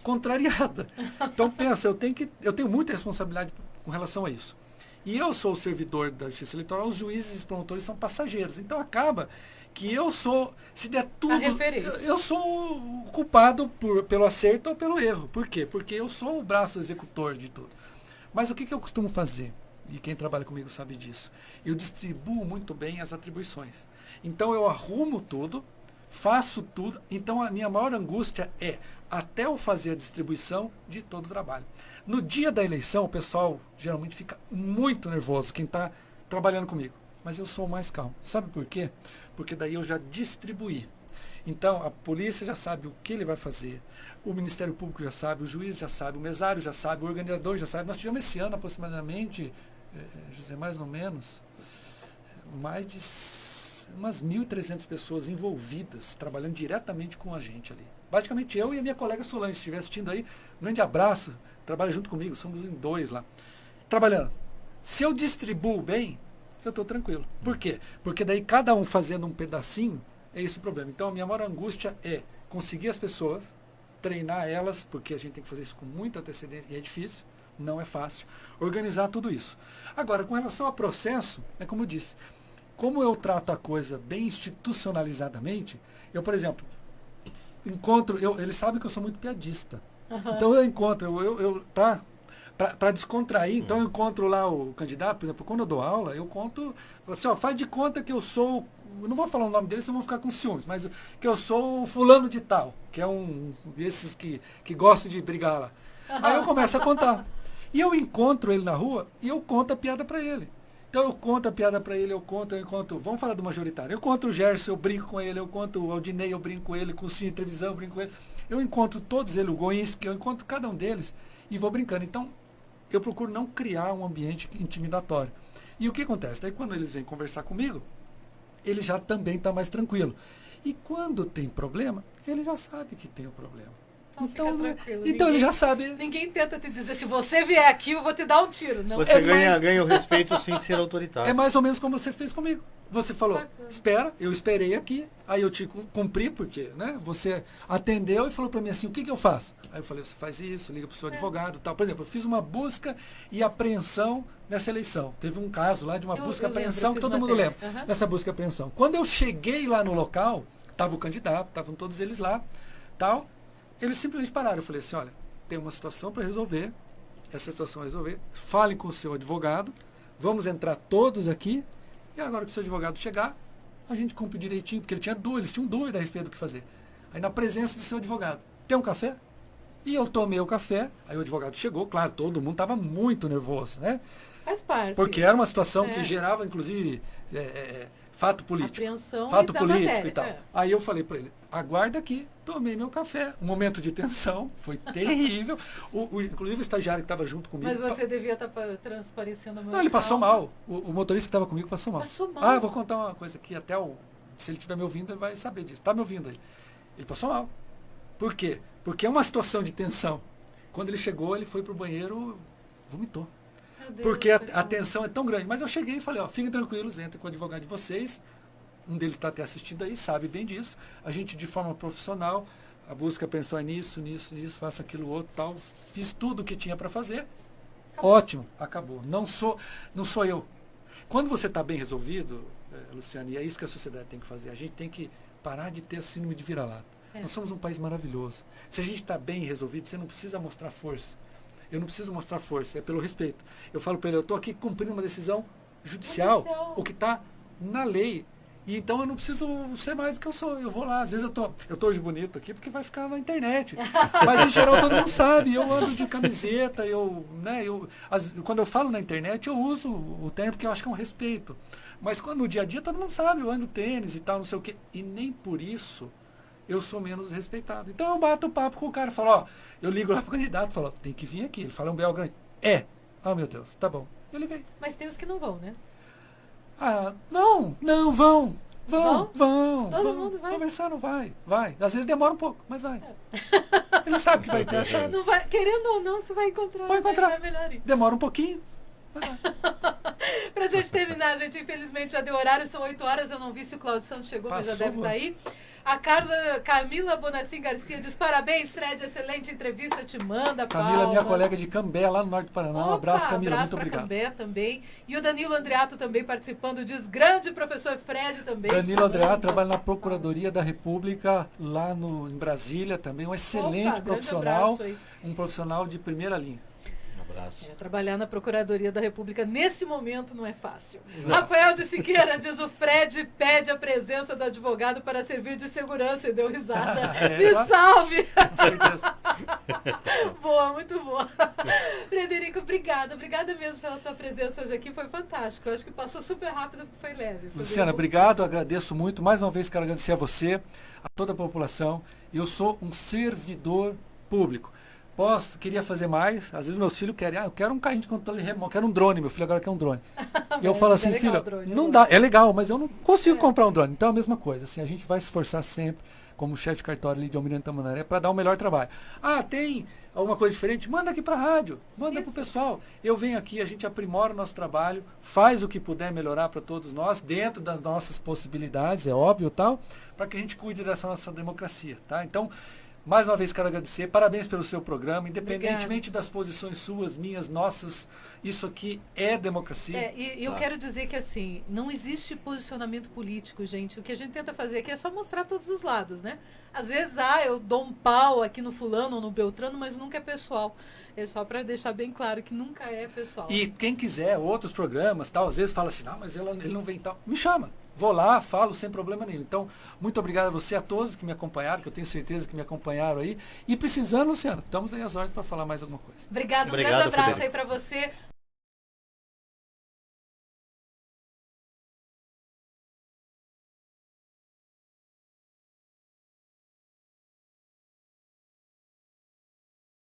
contrariadas. Então, pensa, eu tenho muita responsabilidade com relação a isso. E eu sou o servidor da Justiça Eleitoral, os juízes e os promotores são passageiros. Então, acaba que eu sou, se der tudo, eu sou o culpado pelo acerto ou pelo erro. Por quê? Porque eu sou o braço executor de tudo. Mas o que eu costumo fazer? e quem trabalha comigo sabe disso, eu distribuo muito bem as atribuições. Então eu arrumo tudo, faço tudo, então a minha maior angústia é até eu fazer a distribuição de todo o trabalho. No dia da eleição, o pessoal geralmente fica muito nervoso, quem está trabalhando comigo. Mas eu sou mais calmo. Sabe por quê? Porque daí eu já distribuí. Então, a polícia já sabe o que ele vai fazer, o Ministério Público já sabe, o juiz já sabe, o mesário já sabe, o organizador já sabe. Nós tivemos esse ano aproximadamente, José, mais ou menos, mais de umas 1.300 pessoas envolvidas, trabalhando diretamente com a gente ali. Basicamente eu e a minha colega Solange, se estiver assistindo aí, um grande abraço, trabalha junto comigo, somos em 2 lá, trabalhando. Se eu distribuo bem, eu estou tranquilo. Por quê? Porque daí cada um fazendo um pedacinho, é esse o problema. Então a minha maior angústia é conseguir as pessoas, treinar elas, porque a gente tem que fazer isso com muita antecedência, e é difícil, não é fácil, organizar tudo isso. Agora, com relação ao processo, é como eu disse, como eu trato a coisa bem institucionalizadamente, eu, por exemplo, eles sabem que eu sou muito piadista. Então eu encontro, para descontrair, então eu encontro lá o candidato, por exemplo, quando eu dou aula, eu conto, assim, ó, faz de conta que eu sou, eu não vou falar o nome dele, senão vão ficar com ciúmes, mas que eu sou o fulano de tal, que é desses que gostam de brigar lá. Aí eu começo a contar. E eu encontro ele na rua e eu conto a piada para ele. Então eu conto a piada para ele, eu conto, vamos falar do majoritário, eu conto o Gerson, eu brinco com ele, eu conto o Aldinei, eu brinco com ele, com o Cine Televisão, eu brinco com ele. Eu encontro todos eles, o Goinski, eu encontro cada um deles e vou brincando. Então, eu procuro não criar um ambiente intimidatório. E o que acontece? Daí quando eles vêm conversar comigo, ele já também está mais tranquilo. E quando tem problema, ele já sabe que tem o problema. Então ele já sabe. Ninguém tenta te dizer, se você vier aqui, eu vou te dar um tiro. Não. Você ganha o respeito sem ser autoritário. É mais ou menos como você fez comigo. Você falou, espera, eu esperei aqui, aí eu te cumpri, porque você atendeu e falou para mim assim, o que eu faço? Aí eu falei, você faz isso, liga para o seu advogado e tal. Por exemplo, eu fiz uma busca e apreensão nessa eleição. Teve um caso lá de uma busca e apreensão que todo mundo lembra. Dessa busca e apreensão. Quando eu cheguei lá no local, estava o candidato, estavam todos eles lá, tal. Eles simplesmente pararam. Eu falei assim, olha, tem uma situação para resolver, essa situação a resolver, fale com o seu advogado, vamos entrar todos aqui, e agora que o seu advogado chegar, a gente cumpre direitinho, porque eles tinham dúvida a respeito do que fazer. Aí na presença do seu advogado, tem um café? E eu tomei o café, aí o advogado chegou, claro, todo mundo estava muito nervoso, né? Faz parte. Porque era uma situação que gerava, inclusive, fato político. Fato político e tal. Aí eu falei para ele, aguarda aqui, tomei meu café. Um momento de tensão, foi terrível. Inclusive o estagiário que estava junto comigo. Mas você devia estar transparecendo a Não, ele passou mal. O motorista que estava comigo passou mal. Passou mal? Ah, eu vou contar uma coisa aqui, se ele estiver me ouvindo, ele vai saber disso. Está me ouvindo aí. Ele passou mal. Por quê? Porque é uma situação de tensão. Quando ele chegou, ele foi pro banheiro, vomitou. Porque a tensão é tão grande. Mas eu cheguei e falei, ó, fiquem tranquilos, entrem com o advogado de vocês. Um deles está até assistindo aí, sabe bem disso. A gente, de forma profissional, a busca, a apreensão é nisso, faça aquilo outro, tal. Fiz tudo o que tinha para fazer. Acabou. Ótimo, acabou. Não sou eu. Quando você está bem resolvido, Luciane, e é isso que a sociedade tem que fazer. A gente tem que parar de ter a síndrome de vira-lata. Nós somos um país maravilhoso. Se a gente está bem resolvido, você não precisa mostrar força. Eu não preciso mostrar força, é pelo respeito. Eu falo para ele, eu estou aqui cumprindo uma decisão judicial, o que está na lei. E então eu não preciso ser mais do que eu sou. Eu vou lá, às vezes eu tô hoje bonito aqui porque vai ficar na internet. Mas em geral todo mundo sabe, eu ando de camiseta, quando eu falo na internet eu uso o termo porque eu acho que é um respeito. Mas no dia a dia todo mundo sabe, eu ando tênis e tal, não sei o quê. E nem por isso eu sou menos respeitado. Então eu bato o papo com o cara, falo, ó, eu ligo lá pro candidato, falo, tem que vir aqui. Ele fala, um B.O. grande. Oh meu Deus, tá bom. Ele vem. Mas tem os que não vão, né? Ah, vão. Todo mundo vai. Conversar não vai. Às vezes demora um pouco, mas vai. Ele sabe que vai ter a chave. Não vai, querendo ou não, você vai encontrar. Vai encontrar. Melhor. Demora um pouquinho. Pra gente terminar, gente, infelizmente já deu horário, são 8 horas, eu não vi se o Cláudio Santos chegou, mas já deve estar aí. A Camila Bonacim Garcia diz, parabéns, Fred, excelente entrevista, te manda Camila, minha colega de Cambé, lá no norte do Paraná. Um abraço, Camila, muito obrigado. Cambé também. E o Danilo Andreato também participando, diz, grande professor Fred também. Danilo Andreato trabalha na Procuradoria da República, lá em Brasília também, um excelente profissional, um profissional de primeira linha. abraço. Trabalhar na Procuradoria da República nesse momento não é fácil. Rafael de Siqueira diz: o Fred pede a presença do advogado para servir de segurança, e deu risada. Me salve! Com certeza. Boa, muito boa. Frederico, obrigada mesmo pela tua presença hoje aqui, foi fantástico. Eu acho que passou super rápido, foi leve. Luciana, obrigado, agradeço muito. Mais uma vez quero agradecer a você, a toda a população. Eu sou um servidor público. Queria fazer mais, às vezes meus filhos querem, eu quero um carrinho de controle remoto, quero um drone, meu filho agora quer um drone. E eu falo assim, filho, não dá, é legal, mas eu não consigo comprar um drone. Então é a mesma coisa, assim, a gente vai se esforçar sempre, como chefe de cartório ali de Almirante Tamandaré, para dar o melhor trabalho. Tem alguma coisa diferente? Manda aqui para a rádio, manda para o pessoal. Eu venho aqui, a gente aprimora o nosso trabalho, faz o que puder melhorar para todos nós, dentro das nossas possibilidades, é óbvio, tal, para que a gente cuide dessa nossa democracia, tá? Então, mais uma vez quero agradecer, parabéns pelo seu programa, independentemente das posições suas, minhas, nossas, isso aqui é democracia. E eu quero dizer que assim, não existe posicionamento político, gente. O que a gente tenta fazer aqui é só mostrar todos os lados, né? Às vezes, eu dou um pau aqui no fulano ou no Beltrano, mas nunca é pessoal. É só para deixar bem claro que nunca é pessoal. E quem quiser outros programas, tal, às vezes fala assim, não, mas ele não vem tal, me chama. Vou lá, falo sem problema nenhum. Então, muito obrigado a você, a todos que me acompanharam, que eu tenho certeza que me acompanharam aí. E precisando, Luciano, estamos aí às ordens para falar mais alguma coisa. Obrigado, um grande abraço aí para você.